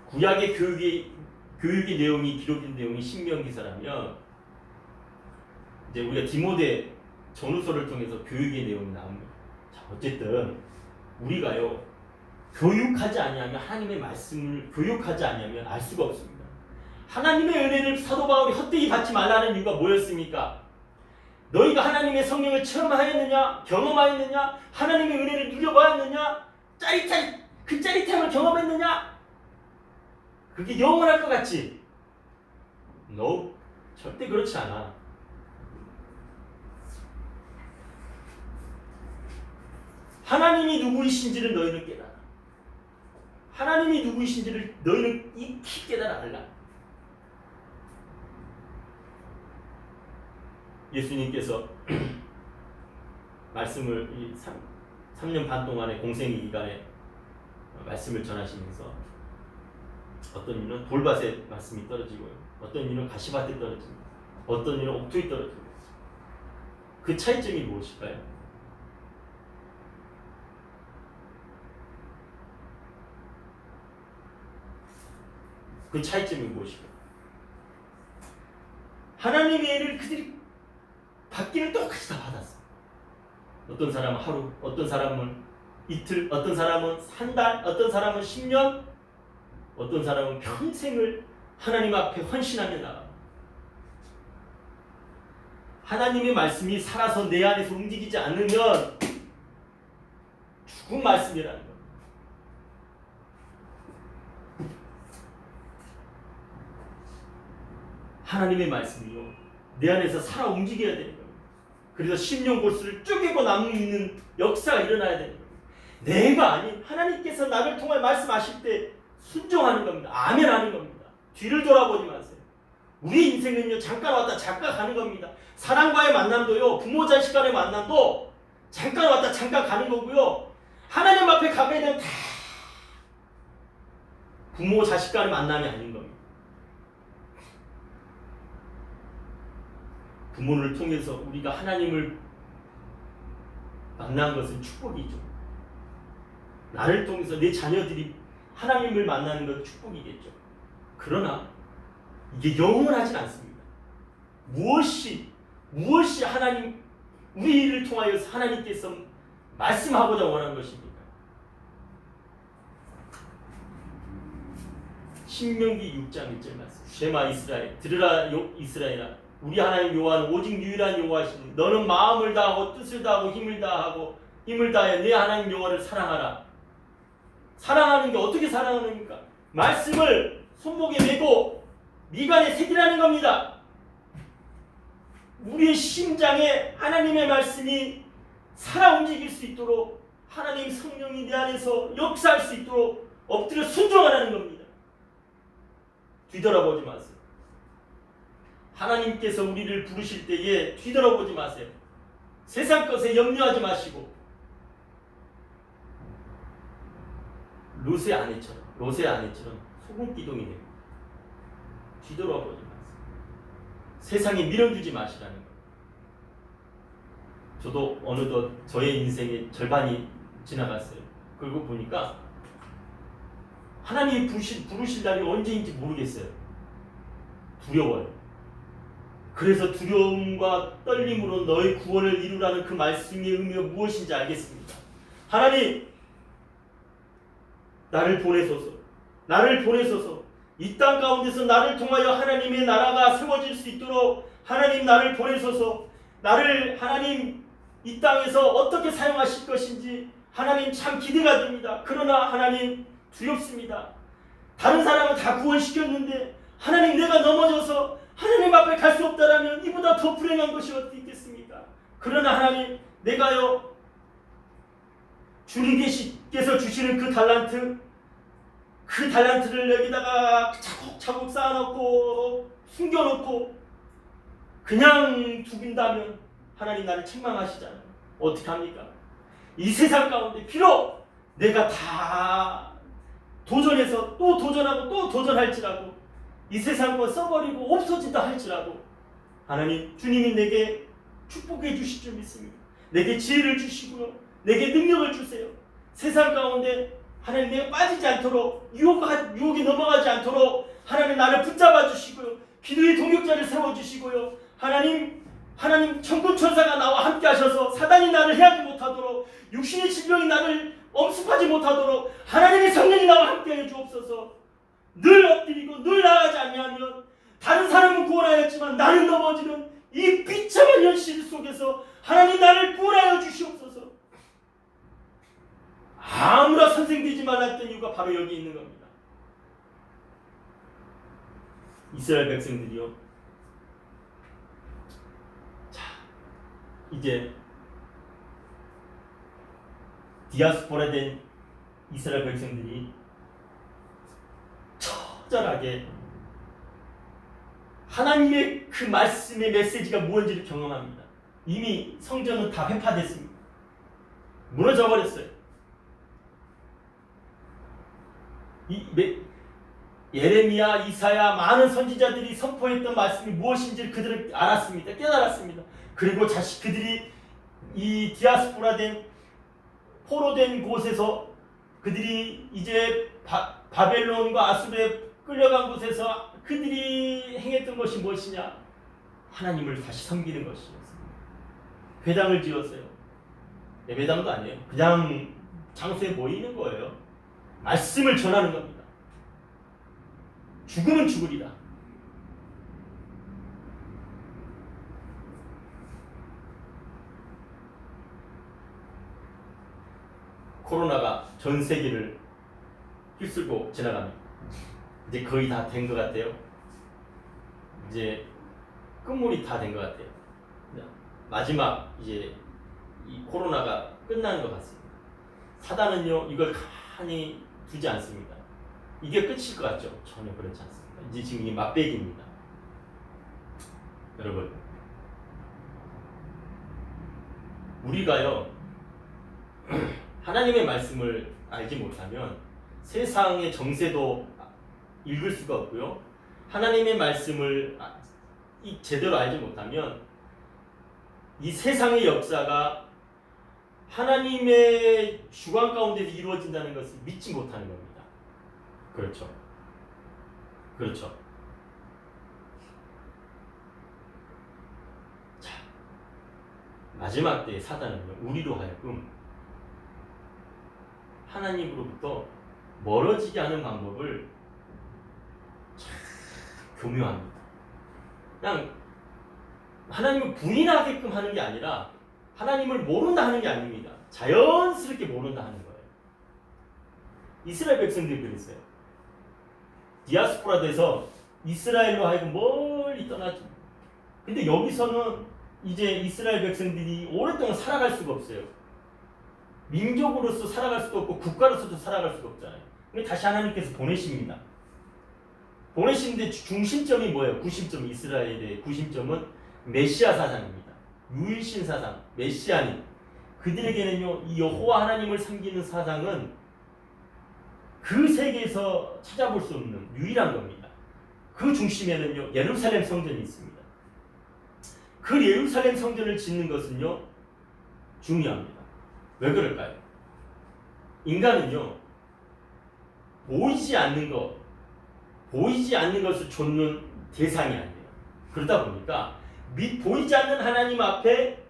구약의 교육의 내용이 기록된 내용이 신명기서라면 이제 우리가 디모데 전후서를 통해서 교육의 내용이 나옵니다. 자, 어쨌든 우리가요 교육하지 아니하면 하나님의 말씀을 교육하지 아니하면 알 수가 없습니다. 하나님의 은혜를 사도 바울이 헛되이 받지 말라는 이유가 뭐였습니까? 너희가 하나님의 성령을 체험하였느냐? 경험하였느냐? 하나님의 은혜를 누려보았느냐? 그 짜릿함을 경험했느냐? 그게 영원할 것 같지? No, 절대 그렇지 않아. 하나님이 누구이신지를 너희는 깨달아. 하나님이 누구이신지를 너희는 익히 깨달아 알라. 예수님께서 말씀을 3년 반 동안의 공생의 기간에 말씀을 전하시면서 어떤 이는 돌밭에 말씀이 떨어지고요. 어떤 이는 가시밭에 떨어집니다. 어떤 이는 옥토에 떨어집니다. 그 차이점이 무엇일까요? 그 차이점이 무엇일까요? 하나님의 애를 그들이 받기는 똑같이 다 받았어. 어떤 사람은 하루, 어떤 사람은 이틀, 어떤 사람은 한 달, 어떤 사람은 10년, 어떤 사람은 평생을 하나님 앞에 헌신하며 나가. 하나님의 말씀이 살아서 내 안에서 움직이지 않으면 죽은 말씀이라는 거예요. 하나님의 말씀이요 내 안에서 살아 움직여야 되는 거예요. 그래서 심령골수를 쪼개고 남는 역사가 일어나야 되는 거예요. 내가 아닌 하나님께서 나를 통해 말씀하실 때 순종하는 겁니다. 아멘 하는 겁니다. 뒤를 돌아보지 마세요. 우리 인생은요 잠깐 왔다 잠깐 가는 겁니다. 사람과의 만남도요 부모 자식 간의 만남도 잠깐 왔다 잠깐 가는 거고요. 하나님 앞에 가게 되면 다 부모 자식 간의 만남이 아닌 겁니다. 부모를 통해서 우리가 하나님을 만난 것은 축복이죠. 나를 통해서 내 자녀들이 하나님을 만나는 건 축복이겠죠. 그러나 이게 영원하진 않습니다. 무엇이 하나님 우리를 통하여서 하나님께서 말씀하고자 원하는 것입니까? 신명기 6장 1절 말씀. 쉐마 이스라엘 들으라 이스라엘아 우리 하나님 여호와는 오직 유일한 여호와시니 너는 마음을 다하고 뜻을 다하고 힘을 다하여 내 하나님 여호와를 사랑하라. 사랑하는 게 어떻게 사랑하는가? 말씀을 손목에 메고 미간에 새기라는 겁니다. 우리의 심장에 하나님의 말씀이 살아 움직일 수 있도록 하나님 성령이 내 안에서 역사할 수 있도록 엎드려 순종하라는 겁니다. 뒤돌아보지 마세요. 하나님께서 우리를 부르실 때에 뒤돌아보지 마세요. 세상 것에 염려하지 마시고 롯의 아내처럼 소금기둥이 됩니다. 뒤돌아보지 마세요. 세상에 밀어주지 마시라는 거예요. 저도 어느덧 저의 인생의 절반이 지나갔어요. 그리고 보니까 하나님이 부르실 날이 언제인지 모르겠어요. 두려워요. 그래서 두려움과 떨림으로 너의 구원을 이루라는 그 말씀의 의미가 무엇인지 알겠습니다. 하나님 나를 보내소서 이 땅 가운데서 나를 통하여 하나님의 나라가 세워질 수 있도록 하나님 나를 보내소서. 나를 하나님 이 땅에서 어떻게 사용하실 것인지 하나님 참 기대가 됩니다. 그러나 하나님 두렵습니다. 다른 사람은 다 구원시켰는데 하나님 내가 넘어져서 하나님 앞에 갈 수 없다라면 이보다 더 불행한 것이 어디 있겠습니까? 그러나 하나님 내가요 주님께서 주시는 그 달란트를 여기다가 차곡차곡 쌓아놓고 숨겨놓고 그냥 두긴다면 하나님 나를 책망하시잖아요. 어떻게 합니까? 이 세상 가운데 비록 내가 다 도전해서 또 도전하고 또 도전할지라도 이 세상 거 써버리고 없어진다 할지라도 하나님 주님이 내게 축복해 주실 줄 믿습니다. 내게 지혜를 주시고요. 내게 능력을 주세요. 세상 가운데 하나님 내가 빠지지 않도록 유혹에 넘어가지 않도록 하나님 나를 붙잡아 주시고요. 기도의 동역자를 세워주시고요. 하나님 천군 천사가 나와 함께 하셔서 사단이 나를 해하지 못하도록 육신의 질병이 나를 엄습하지 못하도록 하나님의 성령이 나와 함께 해 주옵소서. 늘 엎드리고 늘 나아가지 아니하면 다른 사람은 구원하였지만 나는 넘어지는 이 비참한 현실 속에서 하나님 나를 구원하여 주시옵소서. 아무나 선생되지 말랐던 이유가 바로 여기 있는 겁니다. 이스라엘 백성들이요. 자, 이제 디아스포라 된 이스라엘 백성들이 처절하게 하나님의 그 말씀의 메시지가 무엇인지를 경험합니다. 이미 성전은 다 회파됐습니다. 무너져 버렸어요. 예레미야, 이사야 많은 선지자들이 선포했던 말씀이 무엇인지를 그들은 알았습니다. 깨달았습니다. 그리고 그들이 이 디아스포라된 포로된 곳에서 그들이 이제 바벨론과 아수르에 끌려간 곳에서 그들이 행했던 것이 무엇이냐? 하나님을 다시 섬기는 것이었습니다. 회당을 지었어요. 회당도 아니에요. 그냥 장소에 모이는 거예요. 말씀을 전하는 겁니다. 죽으면 죽으리라. 코로나가 전 세계를 휩쓸고 지나갑니다. 이제 거의 다 된 것 같아요. 이제 끝물이 다 된 것 같아요. 마지막 이제 이 코로나가 끝나는 것 같습니다. 사단은요 이걸 가만히 두지 않습니다. 이게 끝일 것 같죠? 전혀 그렇지 않습니다. 이제 지금 이 맛배기입니다. 여러분, 우리가요 하나님의 말씀을 알지 못하면 세상의 정세도 읽을 수가 없고요. 하나님의 말씀을 제대로 알지 못하면 이 세상의 역사가 하나님의 주관 가운데서 이루어진다는 것을 믿지 못하는 겁니다. 그렇죠. 그렇죠. 자, 마지막 때의 사단은요, 우리로 하여금 하나님으로부터 멀어지게 하는 방법을 참 교묘합니다. 그냥 하나님을 부인하게끔 하는 게 아니라 하나님을 모른다 하는 게 아닙니다. 자연스럽게 모른다 하는 거예요. 이스라엘 백성들이 그랬어요. 디아스포라 돼서 이스라엘로 하여금 멀리 떠나죠. 근데 여기서는 이제 이스라엘 백성들이 오랫동안 살아갈 수가 없어요. 민족으로서 살아갈 수도 없고 국가로서도 살아갈 수가 없잖아요. 근데 다시 하나님께서 보내십니다. 보내시는데 중심점이 뭐예요? 구심점, 이스라엘의 구심점은 메시아 사상입니다. 유일신 사상, 메시아님. 그들에게는요, 이 여호와 하나님을 섬기는 사상은 그 세계에서 찾아볼 수 없는 유일한 겁니다. 그 중심에는요, 예루살렘 성전이 있습니다. 그 예루살렘 성전을 짓는 것은요, 중요합니다. 왜 그럴까요? 인간은요, 보이지 않는 것을 좇는 대상이 아니에요. 그러다 보니까 보이지 않는 하나님 앞에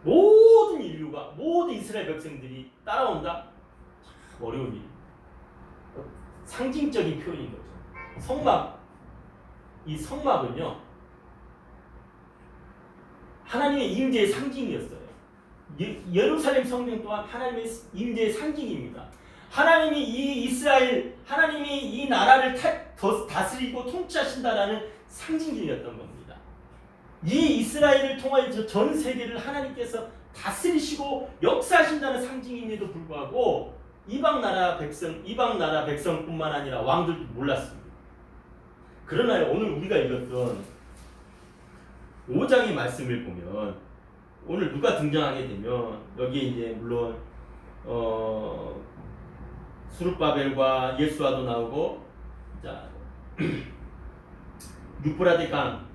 모든 인류가, 모든 이스라엘 백성들이 따라온다? 참 어려운 일입니다. 상징적인 표현인 거죠. 성막, 이 성막은요, 하나님의 임재의 상징이었어요. 예루살렘 성전 또한 하나님의 임재의 상징입니다. 하나님이 이 이스라엘, 하나님이 이 나라를 다스리고 통치하신다라는 상징이었던 겁니다. 이 이스라엘을 통하여서 전 세계를 하나님께서 다스리시고 역사하신다는 상징임에도 불구하고 이방 나라 백성뿐만 아니라 왕들도 몰랐습니다. 그러나 오늘 우리가 읽었던 5장의 말씀을 보면 오늘 누가 등장하게 되면 여기에 이제 물론 수룹바벨과 예수아도 나오고, 자 유프라데 강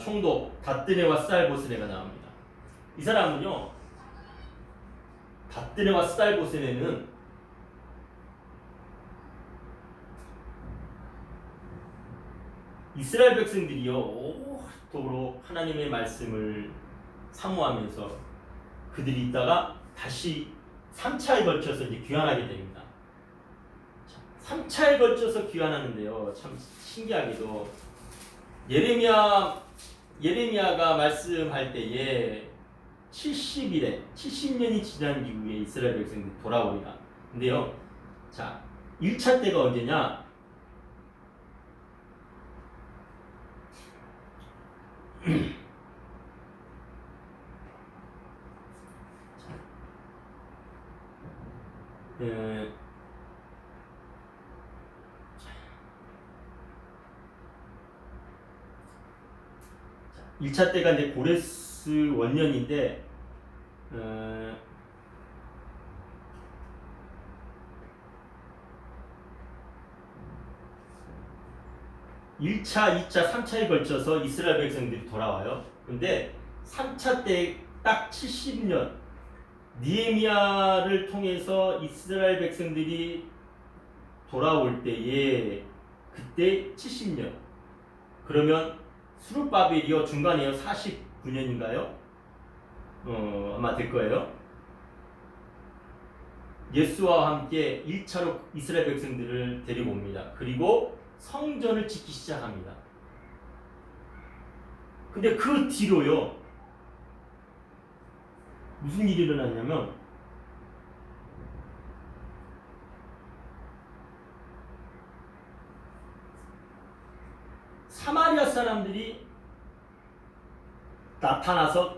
총독 다뜨네와 스달보스네가 나옵니다. 이 사람은요, 다뜨네와 스달보스네는 이스라엘 백성들이요 오랫도록 하나님의 말씀을 사모하면서 그들이 있다가 다시 3차에 걸쳐서 이제 귀환하게 됩니다. 3차에 걸쳐서 귀환하는데요, 참 신기하게도 예레미야가 말씀할 때에 70년이 지난 이후에 이스라엘 백성들이 돌아오리라. 근데요, 자 1차 때가 언제냐? 예, 1차 때가 이제 고레스 원년인데, 1차, 2차, 3차에 걸쳐서 이스라엘 백성들이 돌아와요. 근데 3차 때 딱 70년, 느헤미야를 통해서 이스라엘 백성들이 돌아올 때에 그때 70년. 그러면 수룹바벨이요 중간에요 49년인가요? 아마 될 거예요. 예수와 함께 1차로 이스라엘 백성들을 데리고 옵니다. 그리고 성전을 짓기 시작합니다. 근데 그 뒤로요, 무슨 일이 일어났냐면, 사마리아 사람들이 나타나서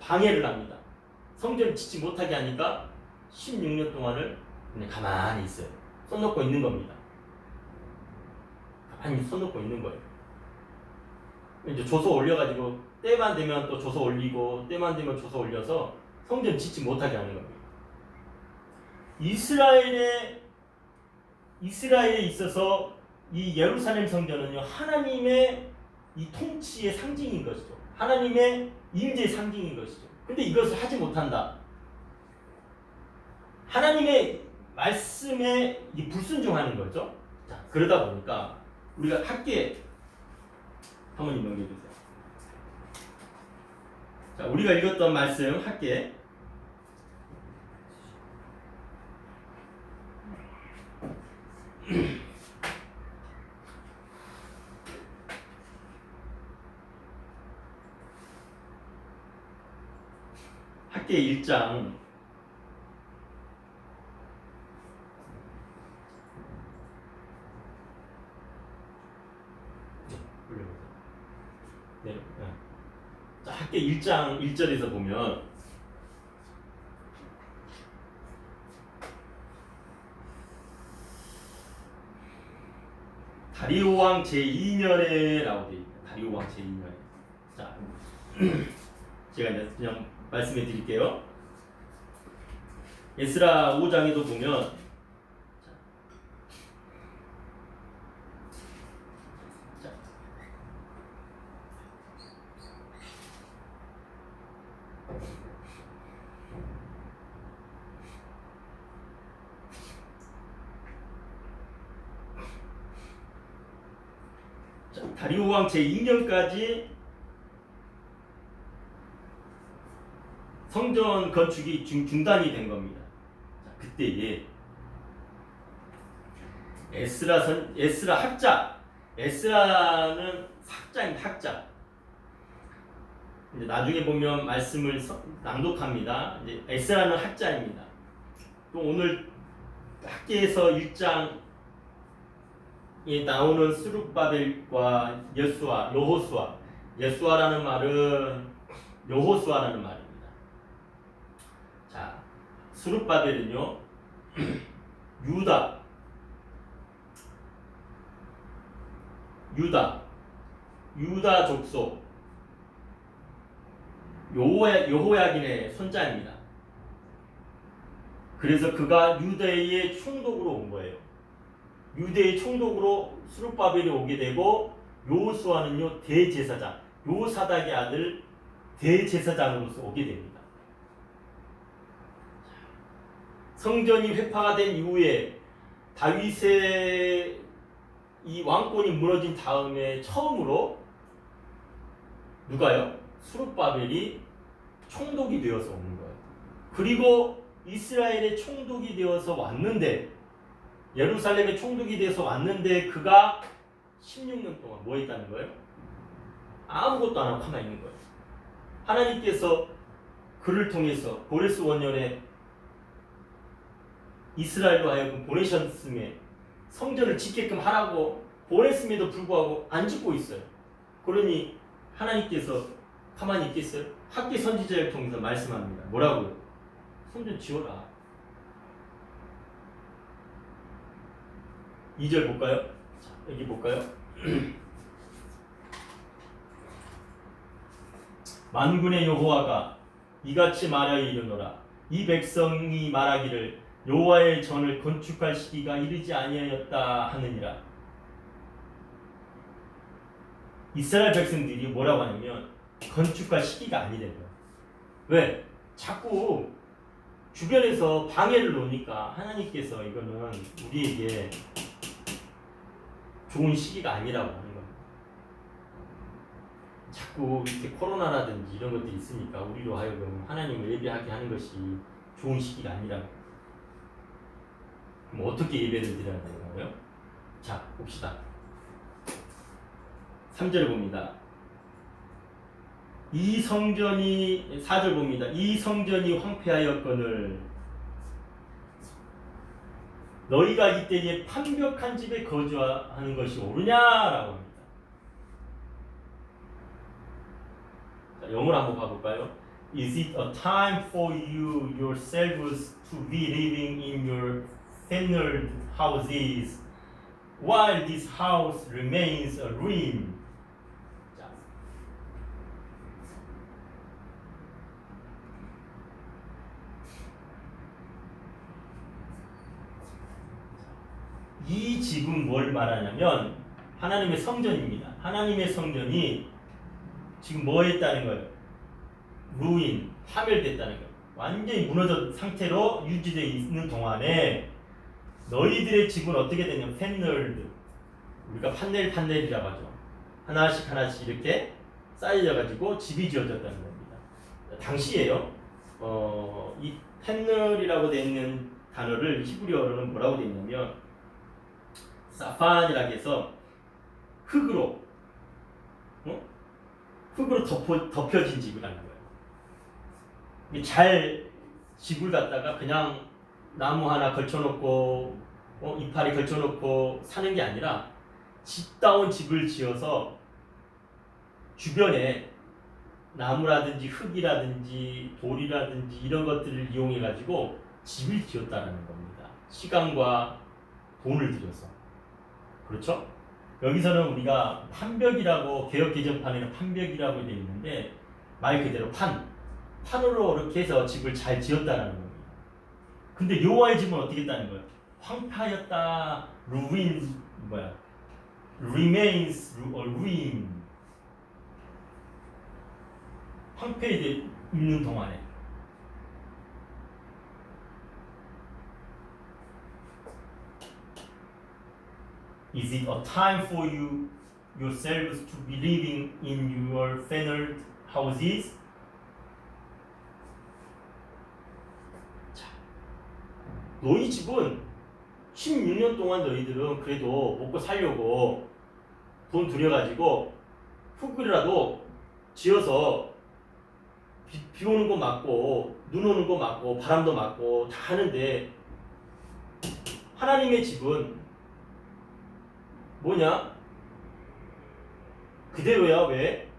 방해를 합니다. 성전을 짓지 못하게 하니까 16년 동안을 그냥 가만히 있어요. 손 놓고 있는 겁니다. 많이 써놓고 있는 거예요. 이제 조서 올려가지고 때만 되면 또 조서 올리고 때만 되면 조서 올려서 성전 짓지 못하게 하는 겁니다. 이스라엘에 있어서 이 예루살렘 성전은요 하나님의 이 통치의 상징인 것이죠. 하나님의 임재의 상징인 것이죠. 근데 이것을 하지 못한다. 하나님의 말씀에 이 불순종하는 거죠. 자, 그러다 보니까 우리가 학계 한번 넘겨주세요. 자, 우리가 읽었던 말씀 학계 학계 1장 1장 1절에서 보면 다리오 왕 제2년에라고 되어 있다. 다리오 왕 제2년에. 자, 제가 이제 그냥 말씀해 드릴게요. 에스라 5장에도 보면 다리오 왕 제2년까지 성전 건축이 중단이 된 겁니다. 자, 그때에 에스라 학자, 에스라는 학자입니다. 학자. 이제 나중에 보면 말씀을 낭독합니다. 이제 에스라는 학자입니다. 또 오늘 학계에서 1장에 나오는 스룹바벨과 여호수아라는 말은 여호수아라는 말입니다. 자, 스룹바벨은요 유다 족속 여호야긴의 손자입니다. 그래서 그가 유대의 총독으로 온 거예요. 유대의 총독으로 스룹바벨이 오게 되고 여호수아는요 대제사장, 요사닥의 아들 대제사장으로서 오게 됩니다. 성전이 회파가 된 이후에 다윗의 이 왕권이 무너진 다음에 처음으로 누가요? 스룹바벨이 총독이 되어서 오는 거예요. 그리고 이스라엘의 총독이 되어서 왔는데, 예루살렘의 총독이 되어서 왔는데 그가 16년 동안 뭐 했다는 거예요? 아무것도 안 하고 가만히 있는 거예요. 하나님께서 그를 통해서 고레스 원년에 이스라엘로 하여금 보내셨음에 성전을 짓게끔 하라고 보냈음에도 불구하고 안 짓고 있어요. 그러니 하나님께서 가만히 있겠어요? 학계 선지자를 통해서 말씀합니다. 뭐라고요? 성전 지어라. 2절 볼까요? 자, 여기 볼까요? 만군의 여호와가 이같이 말하여 이르노라. 이 백성이 말하기를 여호와의 전을 건축할 시기가 이르지 아니하였다 하느니라. 이스라엘 백성들이 뭐라고 하냐면 건축할 시기가 아니래요. 왜? 자꾸 주변에서 방해를 놓으니까 하나님께서 이거는 우리에게 좋은 시기가 아니라고 하는 겁니다. 자꾸 이렇게 코로나라든지 이런 것들이 있으니까 우리로 하여금 하나님을 예배하게 하는 것이 좋은 시기가 아니라고. 그럼 어떻게 예배를 드려야 되나요? 자, 봅시다. 3절 봅니다. 이 성전이 4절 봅니다. 이 성전이 황폐하였거늘 너희가 이때에 판벽한 집에 거주하는 것이 옳으냐라고 합니다. 자, 영어로 한번 봐볼까요? Is it a time for you yourselves to be living in your furnished houses while this house remains a ruin. 자, 이 집은 뭘 말하냐면 하나님의 성전입니다. 하나님의 성전이 지금 뭐 했다는 거예요? 루인, 파멸됐다는 거예요. 완전히 무너진 상태로 유지되어 있는 동안에 너희들의 집은 어떻게 되냐면 팬널드, 우리가 판넬이라고 하죠. 하나씩 하나씩 이렇게 쌓여져 가지고 집이 지어졌다는 겁니다. 당시에요. 이 팬널이라고 되어 있는 단어를 히브리어로는 뭐라고 되어 있냐면 사판이라고 해서 흙으로 덮여진 집이라는 거예요. 잘 집을 갖다가 그냥 나무 하나 걸쳐놓고 이파리 걸쳐놓고 사는 게 아니라 집다운 집을 지어서 주변에 나무라든지 흙이라든지 돌이라든지 이런 것들을 이용해 가지고 집을 지었다는 겁니다. 시간과 돈을 들여서. 그렇죠? 여기서는 우리가 판벽이라고 개역 개정판에는 판벽이라고 되어 있는데 말 그대로 판으로 이렇게 해서 집을 잘 지었다는 겁니다. 근데 여호와의 집은 어떻게 했다는 거예요? 황폐하였다. remains or ruin. 황폐해 있는 동안에. Is it a time for you yourselves to be living in your fanneled houses? 자, 너희 집은 16년 동안 너희들은 그래도 먹고 살려고 돈 들여가지고 흙이라도 지어서 비 오는 거 맞고 눈 오는 거 맞고 바람도 맞고 다 하는데 하나님의 집은 뭐냐? 그대로야. 왜?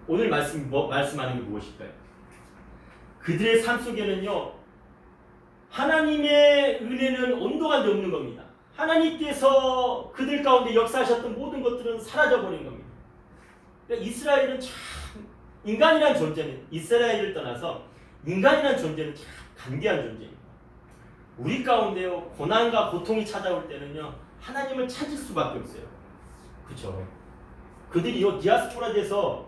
오늘 말씀하는 게 무엇일까요? 그들의 삶 속에는요, 하나님의 은혜는 온도가 없는 겁니다. 하나님께서 그들 가운데 역사하셨던 모든 것들은 사라져버린 겁니다. 그러니까 이스라엘은 참, 인간이란 존재는, 이스라엘을 떠나서 인간이란 존재는 참 간계한 존재입니다. 우리 가운데요, 고난과 고통이 찾아올 때는요, 하나님을 찾을 수밖에 없어요. 그렇죠? 그들이 디아스포라 돼서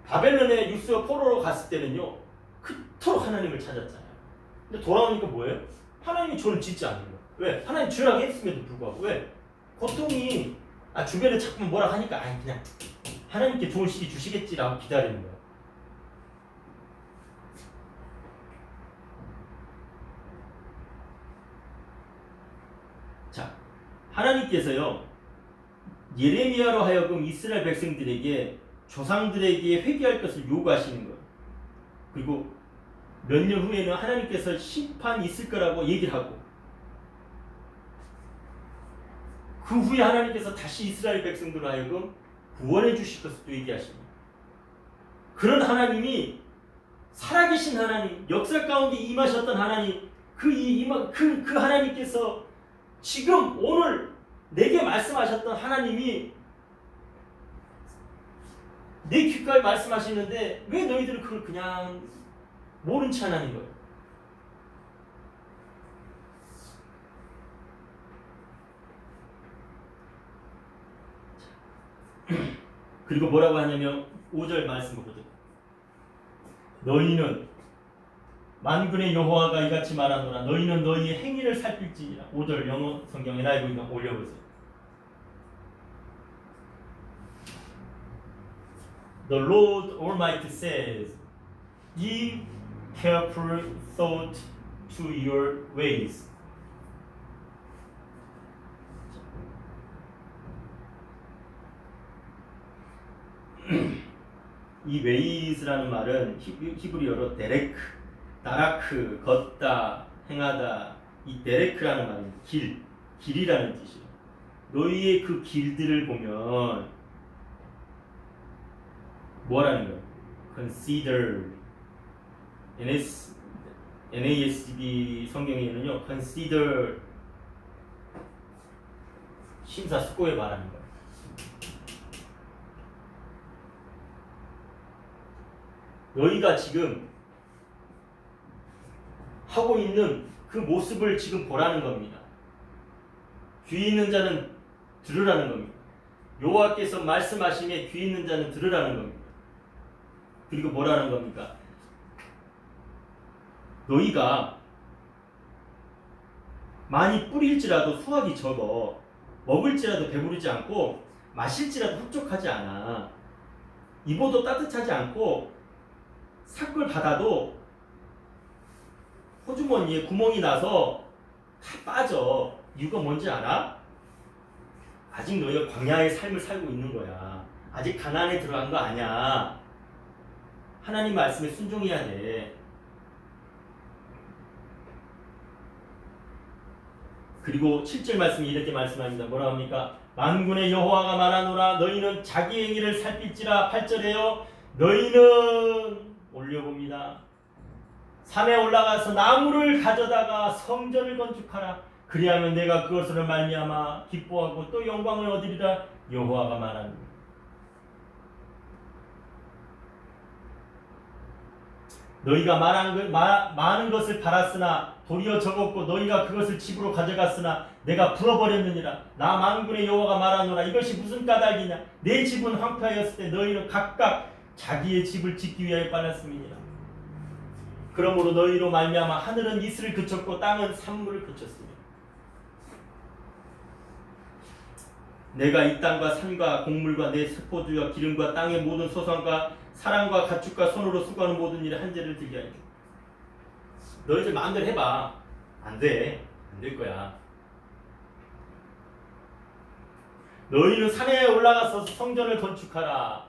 바벨론의 유스와 포로로 갔을 때는요, 그토록 하나님을 찾았잖아요. 근데 돌아오니까 뭐예요? 하나님이 죄를 짓지 않는 거예요. 왜? 하나님 죄라고 했음에도 불구하고. 왜? 고통이 주변에 자꾸만 뭐라 하니까 그냥 하나님께 좋은 시기 주시겠지라고 기다리는 거예요. 자, 하나님께서요, 예레미야로 하여금 이스라엘 백성들에게 조상들에게 회개할 것을 요구하시는 거예요. 그리고 몇 년 후에는 하나님께서 심판이 있을 거라고 얘기를 하고, 그 후에 하나님께서 다시 이스라엘 백성들로 하여금 구원해 주실 것을 또 얘기하십니다. 그런 하나님이 살아계신 하나님, 역사 가운데 임하셨던 하나님, 그 하나님께서 지금 오늘 내게 말씀하셨던 하나님이 내 귓가에 말씀하시는데 왜 너희들은 그걸 그냥 모른 채 하는 거예요? 그리고 뭐라고 하냐면 5절 말씀 보거든. 너희는 만군의 여호와가 이같이 말하노라. 너희는 너희의 행위를 살필지니라. 5절 영어 성경에 나이고 있는 올려보세요. The Lord Almighty says, give careful thought to your ways. 이 ways라는 말은 히브리어로 데레크, 다라크, 걷다, 행하다. 이 데레크라는 말은 길이라는 뜻이에요. 너희의 그 길들을 보면 뭐라는 거예요? Consider. NASB 성경에는요, consider 심사숙고해 말하는 거예요. 너희가 지금 하고 있는 그 모습을 지금 보라는 겁니다. 귀 있는 자는 들으라는 겁니다. 여호와께서 말씀하시에 귀 있는 자는 들으라는 겁니다. 그리고 뭐라는 겁니까? 너희가 많이 뿌릴지라도 수확이 적어, 먹을지라도 배부르지 않고, 마실지라도 흡족하지 않아, 입어도 따뜻하지 않고, 삭을 받아도 호주머니에 구멍이 나서 다 빠져. 이유가 뭔지 알아? 아직 너희가 광야의 삶을 살고 있는 거야. 아직 가나안에 들어간 거 아니야. 하나님 말씀에 순종해야 돼. 그리고 7절 말씀이 이렇게 말씀합니다. 뭐라 합니까? 만군의 여호와가 말하노라 너희는 자기 행위를 살필지라. 8절에요. 너희는 올려봅니다. 산에 올라가서 나무를 가져다가 성전을 건축하라. 그리하면 내가 그것으로 말미암아 기뻐하고 또 영광을 얻으리라. 여호와가 말합니다. 너희가 많은 것을 팔았으나 도리어 적었고 너희가 그것을 집으로 가져갔으나 내가 풀어버렸느니라. 나 만군의 여호와가 말하노라. 이것이 무슨 까닭이냐? 내 집은 황폐하였을 때 너희는 각각 자기의 집을 짓기 위하여 빨랐음이니라. 그러므로 너희로 말미암아 하늘은 이슬을 그쳤고 땅은 산물을 그쳤으니 내가 이 땅과 산과 곡물과 내 세포주와 기름과 땅의 모든 소산과 사람과 가축과 손으로 수고하는 모든 일에 한재를 들게 하리라. 너희들 마음대로 해봐. 안 돼. 안 될 거야. 너희는 산에 올라가서 성전을 건축하라.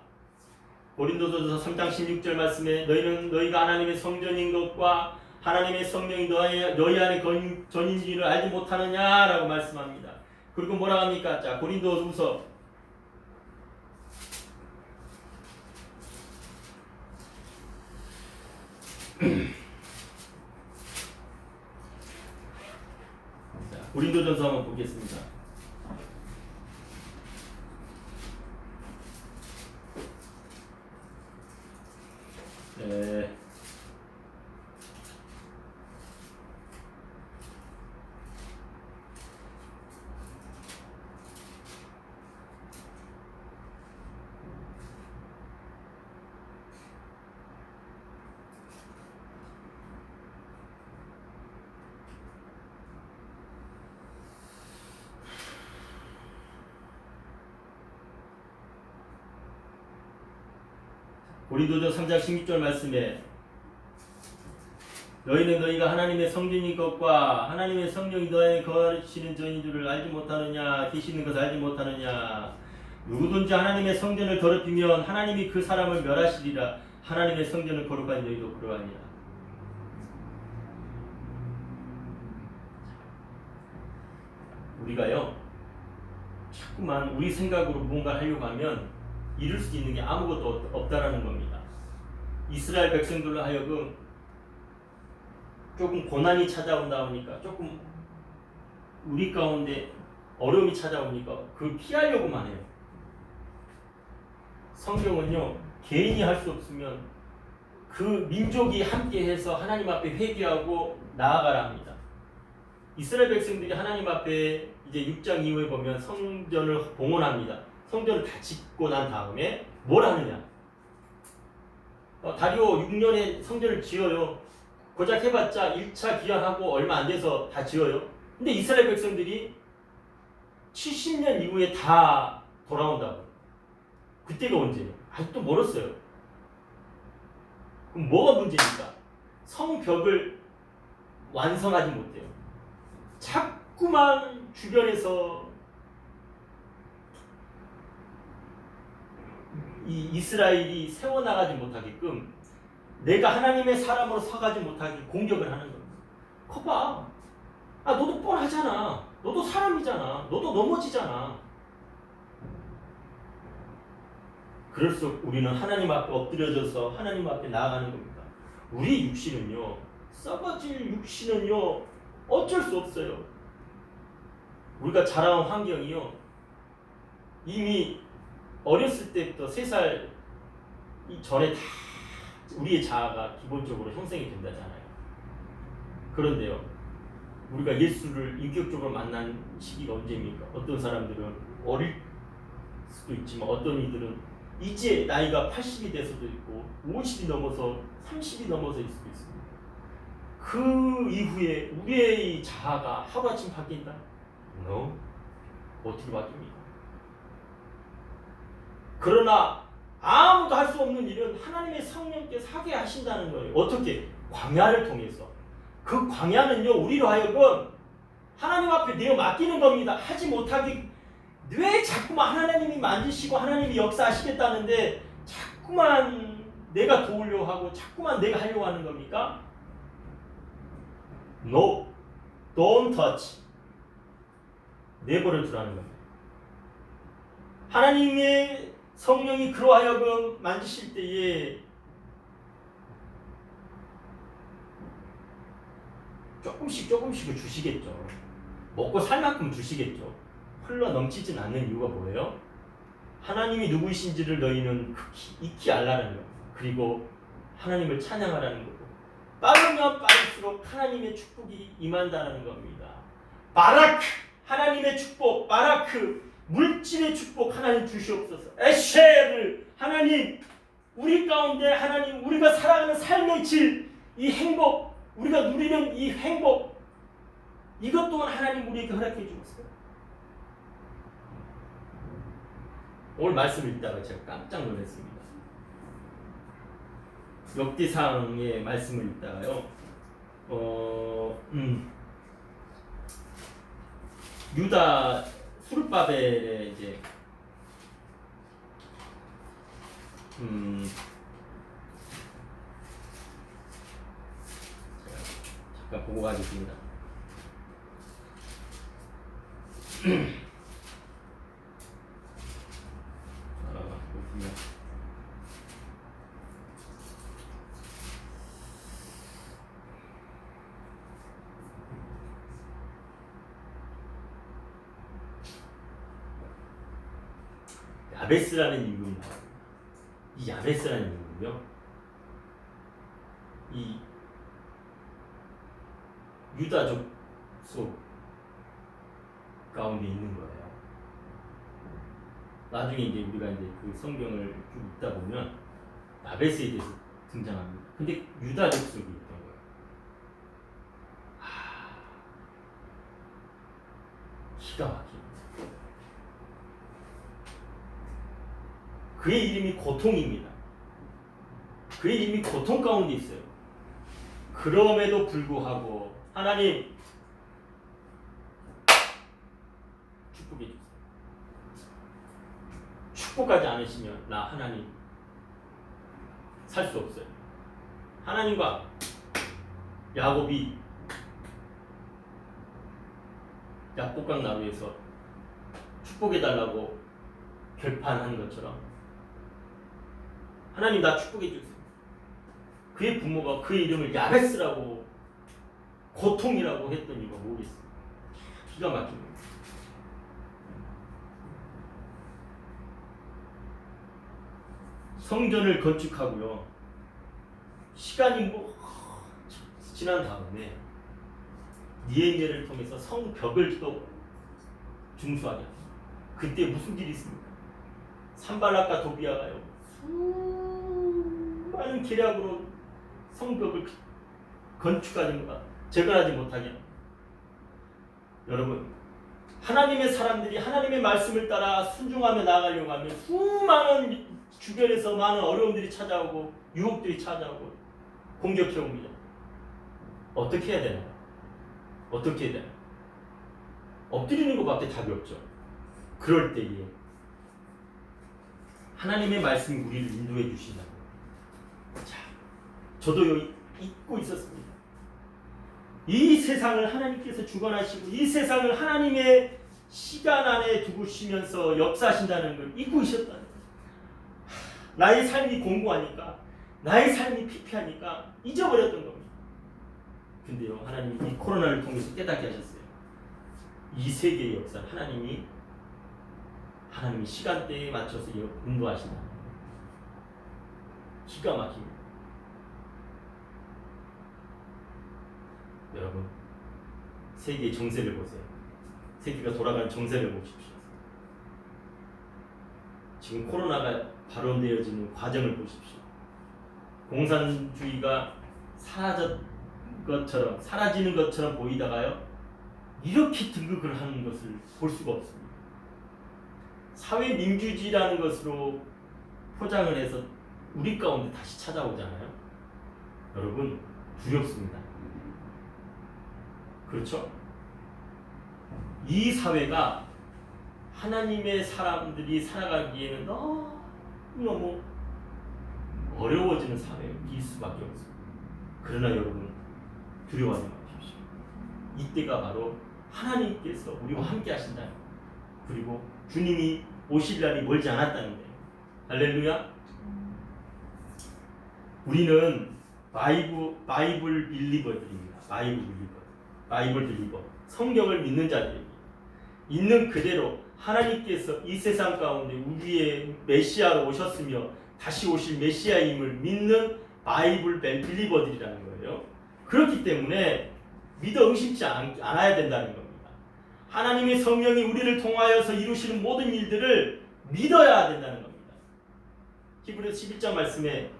고린도전서 3장 16절 말씀에 너희가 하나님의 성전인 것과 하나님의 성령이 너희 안에 전인 줄을 알지 못하느냐라고 말씀합니다. 그리고 뭐라 합니까? 자, 고린도후서 '고린도전서 한번 보겠습니다. 네. 고린도전 3장 16절 말씀에 너희는 너희가 하나님의 성전인 것과 하나님의 성령이 너희에 거하시는 전인 줄을 알지 못하느냐, 계시는 것을 알지 못하느냐. 누구든지 하나님의 성전을 더럽히면 하나님이 그 사람을 멸하시리라. 하나님의 성전을 거룩한 너희도 그러하니라. 우리가요 자꾸만 우리 생각으로 무언가 하려고 하면 이룰 수 있는 게 아무것도 없다라는 겁니다. 이스라엘 백성들로 하여금 조금 고난이 찾아온다 보니까 조금 우리 가운데 어려움이 찾아오니까 그걸 피하려고만 해요. 성경은요 개인이 할 수 없으면 그 민족이 함께해서 하나님 앞에 회개하고 나아가라 합니다. 이스라엘 백성들이 하나님 앞에 이제 6장 이후에 보면 성전을 봉헌합니다. 성전을 다 짓고 난 다음에 뭘 하느냐? 다리오 6년에 성전을 지어요. 고작 해봤자 1차 기한하고 얼마 안 돼서 다 지어요. 근데 이스라엘 백성들이 70년 이후에 다 돌아온다고. 그때가 언제예요? 아직도 멀었어요. 그럼 뭐가 문제입니까? 성벽을 완성하지 못해요. 자꾸만 주변에서 이 이스라엘이 세워나가지 못하게끔 내가 하나님의 사람으로 서가지 못하게 공격을 하는 겁니다. 거봐. 너도 뻔하잖아. 너도 사람이잖아. 너도 넘어지잖아. 그럴수록 우리는 하나님 앞에 엎드려져서 하나님 앞에 나아가는 겁니다. 우리의 육신은요 썩어질 육신은요 어쩔 수 없어요. 우리가 자라온 환경이요 이미 어렸을 때부터 3살 전에 다 우리의 자아가 기본적으로 형성이 된다잖아요. 그런데요 우리가 예수를 인격적으로 만난 시기가 언제입니까? 어떤 사람들은 어릴 수도 있지만 어떤 이들은 이제 나이가 80이 돼서도 있고 50이 넘어서 30이 넘어서 있을 수도 있습니다. 그 이후에 우리의 자아가 하루아침 바뀐다? No. 어떻게 바뀝니까? 그러나 아무도 할 수 없는 일은 하나님의 성령께서 하게 하신다는 거예요. 어떻게? 광야를 통해서. 그 광야는요 우리로 하여금 하나님 앞에 내어 맡기는 겁니다. 하지 못하게 왜 자꾸만 하나님이 만지시고 하나님이 역사하시겠다는데 자꾸만 내가 도우려고 하고 자꾸만 내가 하려고 하는 겁니까? No, don't touch. 내버려 두라는 겁니다. 하나님의 성령이 그러하여금 만지실 때에 조금씩을 주시겠죠. 먹고 살 만큼 주시겠죠. 흘러 넘치진 않는 이유가 뭐예요? 하나님이 누구이신지를 너희는 익히 알라는 거. 그리고 하나님을 찬양하라는 거고. 빠르면 빠를수록 하나님의 축복이 임한다는 겁니다. 바라크 하나님의 축복, 바라크 물질의 축복 하나님 주시옵소서. 에쉐를 하나님 우리 가운데 하나님 우리가 살아가는 삶의 질, 이 행복, 우리가 누리는 이 행복 이것 또한 하나님 우리에게 허락해 주옵소서. 오늘 말씀을 읽다가 제가 깜짝 놀랐습니다. 역대상의 말씀을 읽다가요. 유다 수르바벨의 이제 제가 잠깐 보고 가겠습니다. 그렇군요. 야베스라는 인물이 나와요. 이 야베스라는 인물이요. 이 유다족 속 가운데 있는 거예요. 나중에 이제 우리가 이제 그 성경을 쭉 읽다 보면 야베스에 대해서 등장합니다. 근데 유다족 속에 있던 거예요. 기가 막힙니다. 그의 이름이 고통입니다. 그의 이름이 고통 가운데 있어요. 그럼에도 불구하고 하나님 축복해 주세요. 축복하지 않으시면 나 하나님 살 수 없어요. 하나님과 야곱이 약복강 나루에서 축복해달라고 결판한 것처럼 하나님 나 축복해 주세요. 그의 부모가 그의 이름을 야베스라고 고통이라고 했던 이유가 뭐겠어요? 기가 막힙니다. 성전을 건축하고요. 시간이 지난 다음에 니에미아를 통해서 성벽을 또 중수하게 합니다. 그때 무슨 일이 있습니까? 산발락과 도비아가요. 수많은 계략으로 성벽을 건축하지 재건하지 못하게 합니다. 여러분, 하나님의 사람들이 하나님의 말씀을 따라 순종하며 나아가려고 하면 수많은 주변에서 많은 어려움들이 찾아오고 유혹들이 찾아오고 공격해 옵니다. 어떻게 해야 되나요? 어떻게 해야 되나요? 엎드리는 것밖에 답이 없죠. 그럴 때에 하나님의 말씀이 우리를 인도해 주시다고. 자, 저도 여기 잊고 있었습니다. 이 세상을 하나님께서 주관하시고 이 세상을 하나님의 시간 안에 두시면서 역사하신다는 걸 잊고 있었다는 거예요. 나의 삶이 공고하니까, 나의 삶이 피폐하니까 잊어버렸던 겁니다. 근데요, 하나님이 이 코로나를 통해서 깨닫게 하셨어요. 이 세계의 역사 하나님이 시간대에 맞춰서 인도하신다. 기가 막힙니다. 여러분, 세계의 정세를 보세요. 세계가 돌아가는 정세를 보십시오. 지금 코로나가 발원되어지는 과정을 보십시오. 공산주의가 사라지는 것처럼 보이다가요, 이렇게 등극을 하는 것을 볼 수가 없습니다. 사회민주주의라는 것으로 포장을 해서 우리 가운데 다시 찾아오잖아요. 여러분, 두렵습니다. 그렇죠? 이 사회가 하나님의 사람들이 살아가기에는 너무 어려워지는 사회일 수밖에 없습니다. 그러나 여러분, 두려워하지 마십시오. 이때가 바로 하나님께서 우리와 함께 하신다. 그리고 주님이 오실 날이 멀지 않았다는 거예요. 할렐루야. 우리는 바이블 빌리버들입니다. 바이블 빌리버. 성경을 믿는 자들입니다. 있는 그대로 하나님께서 이 세상 가운데 우리의 메시아로 오셨으며 다시 오실 메시아임을 믿는 바이블 빌리버들이라는 거예요. 그렇기 때문에 믿어 의심치 않아야 된다는 겁니다. 하나님의 성령이 우리를 통하여서 이루시는 모든 일들을 믿어야 된다는 겁니다. 히브리서 11장 말씀에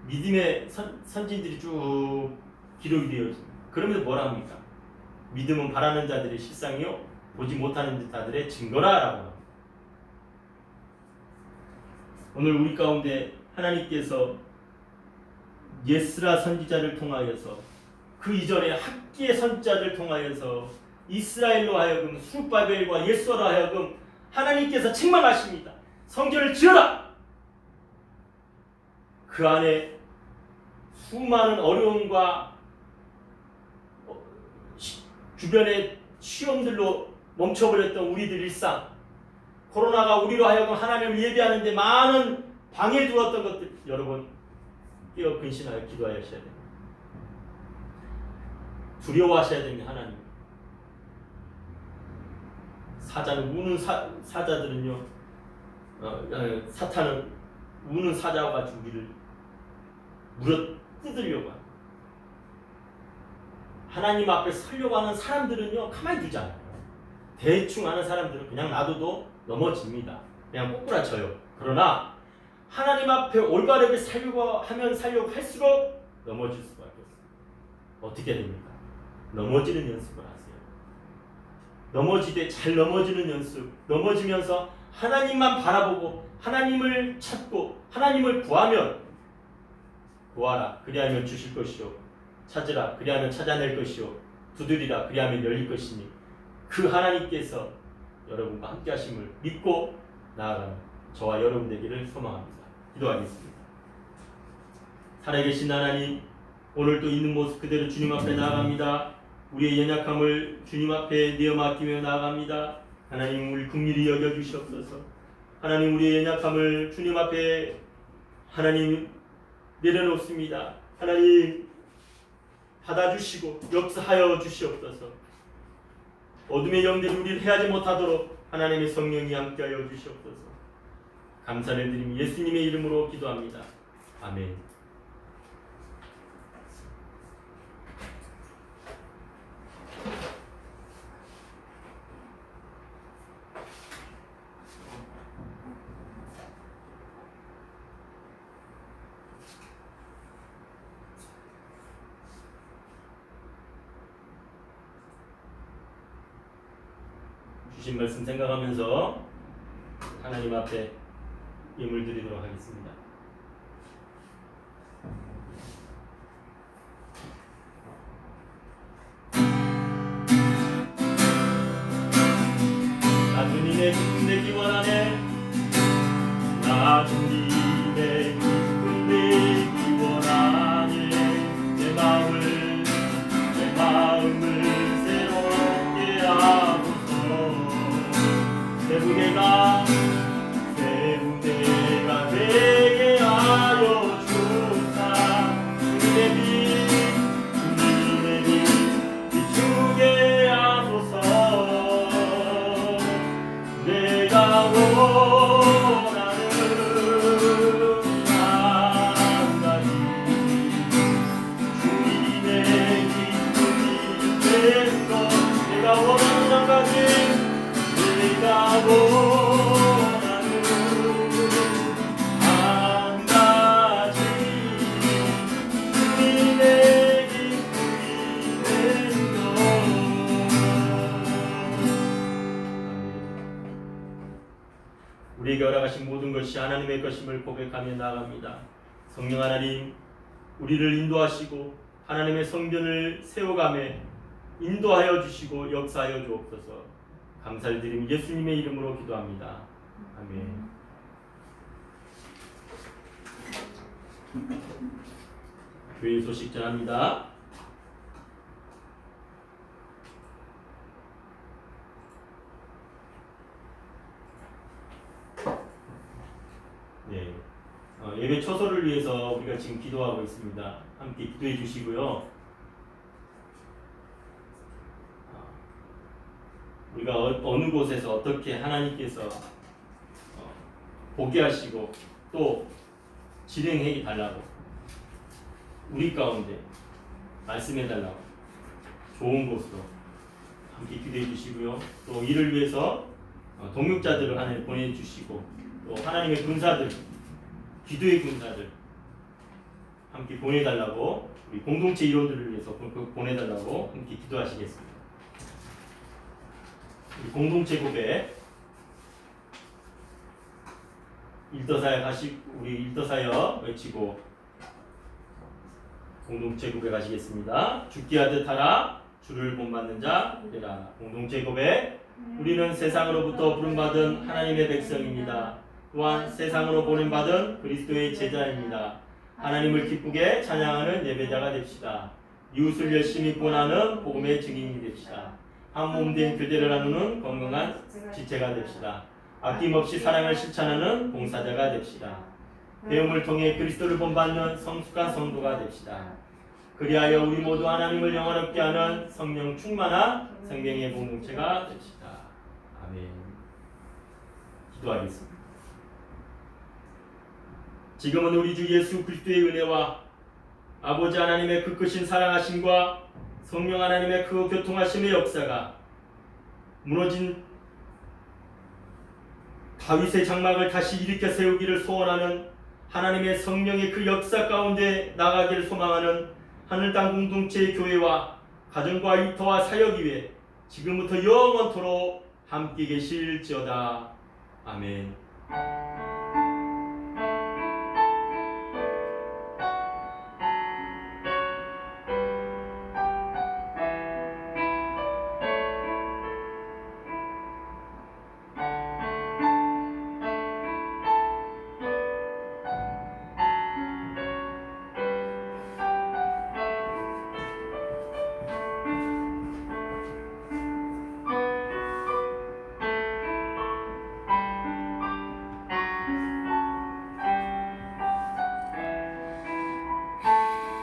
믿음의 선진들이 쭉 기록이 되어 있습니다. 그러면서 뭐라 합니까? 믿음은 바라는 자들의 실상이요 보지 못하는 자들의 증거라 라고 합니다. 오늘 우리 가운데 하나님께서 예스라 선지자를 통하여서 그 이전에 학기의 선지자를 통하여서 이스라엘로 하여금 수르바벨과 예수로 하여금 하나님께서 책망하십니다. 성전을 지어라! 그 안에 수많은 어려움과 주변의 시험들로 멈춰버렸던 우리들 일상, 코로나가 우리로 하여금 하나님을 예배하는데 많은 방해 두었던 것들, 여러분 깨어 근신하여 기도하셔야 됩니다. 두려워하셔야 됩니다. 하나님. 사자는 우는 사자들은요, 사탄은 우는 사자와 같이 우리를 물어 뜯으려고 합니다. 하나님 앞에 서려고 하는 사람들은요, 가만히 두지 않아요. 대충 하는 사람들은 그냥 놔둬도 넘어집니다. 그냥 꼬꾸라쳐요. 그러나 하나님 앞에 올바르게 살려고 할수록 넘어질 수밖에 없어요. 어떻게 됩니까? 넘어지는 연습을 하세요. 넘어지되 잘 넘어지는 연습. 넘어지면서 하나님만 바라보고 하나님을 찾고 하나님을 구하라. 그리하면 주실 것이요. 찾으라. 그리하면 찾아낼 것이요. 두드리라. 그리하면 열릴 것이니 그 하나님께서 여러분과 함께 하심을 믿고 나아가는 저와 여러분 되기를 소망합니다. 기도하겠습니다. 살아계신 하나님, 오늘도 있는 모습 그대로 주님 앞에 나아갑니다. 우리의 연약함을 주님 앞에 내어 맡기며 나아갑니다. 하나님, 우리 긍휼히 여겨주시옵소서. 하나님, 우리의 연약함을 주님 앞에 하나님 내려놓습니다. 하나님, 받아주시고 역사하여 주시옵소서. 어둠의 영들이 우리를 해하지 못하도록 하나님의 성령이 함께하여 주시옵소서. 감사를 드리며 예수님의 이름으로 기도합니다. 아멘. 주신 말씀 생각하면서 하나님 앞에 예물 드리도록 하겠습니다. 나 주님의 기쁨 되기 원하네. 나 주님의 기쁨 되기 원하네. 내 마음을 새롭게 하소서. 내 무게가 되게 하여 주사. 주님의 빛 가지 내가 원하는 한 가지 주님 내 기쁨이 되는 것. 우리에게 허락하신 모든 것이 하나님의 것임을 고백하며 나아갑니다. 성령 하나님, 우리를 인도하시고 하나님의 성전을 세워가며 인도하여 주시고 역사하여 주옵소서. 감사를 드리며 예수님의 이름으로 기도합니다. 아멘. 교회 소식 전합니다. 네, 예배 처소를 위해서 우리가 지금 기도하고 있습니다. 함께 기도해 주시고요. 우리가 어느 곳에서 어떻게 하나님께서 보게 하시고 또 진행해 달라고, 우리 가운데 말씀해 달라고 좋은 곳으로 함께 기도해 주시고요. 또 이를 위해서 동역자들을 하나님 보내주시고 또 하나님의 군사들, 기도의 군사들 함께 보내달라고, 우리 공동체 일원들을 위해서 보내달라고 함께 기도하시겠습니다. 우리 공동체 고백, 일더사역 우리 일더사역 외치고 공동체 고백하시겠습니다. 죽게 하듯 하라, 주를 본받는 자 되라. 공동체 고백. 우리는 세상으로부터 부름받은 하나님의 백성입니다. 또한 세상으로 보냄받은 그리스도의 제자입니다. 하나님을 기쁘게 찬양하는 예배자가 됩시다. 이웃을 열심히 권하는 복음의 증인이 됩시다. 한 몸 된 교제를 나누는 건강한 지체가 됩시다. 아낌없이 사랑을 실천하는 봉사자가 됩시다. 배움을 통해 그리스도를 본받는 성숙한 성도가 됩시다. 그리하여 우리 모두 하나님을 영원롭게 하는 성령 충만한 생명의 공동체가 됩시다. 아멘. 기도하겠습니다. 지금은 우리 주 예수 그리스도의 은혜와 아버지 하나님의 그 크신 사랑하심과 성령 하나님의 그 교통하심의 역사가 무너진 다윗의 장막을 다시 일으켜 세우기를 소원하는 하나님의 성령의 그 역사 가운데 나가기를 소망하는 하늘 땅 공동체의 교회와 가정과 일터와 사역 위에 지금부터 영원토록 함께 계실지어다. 아멘.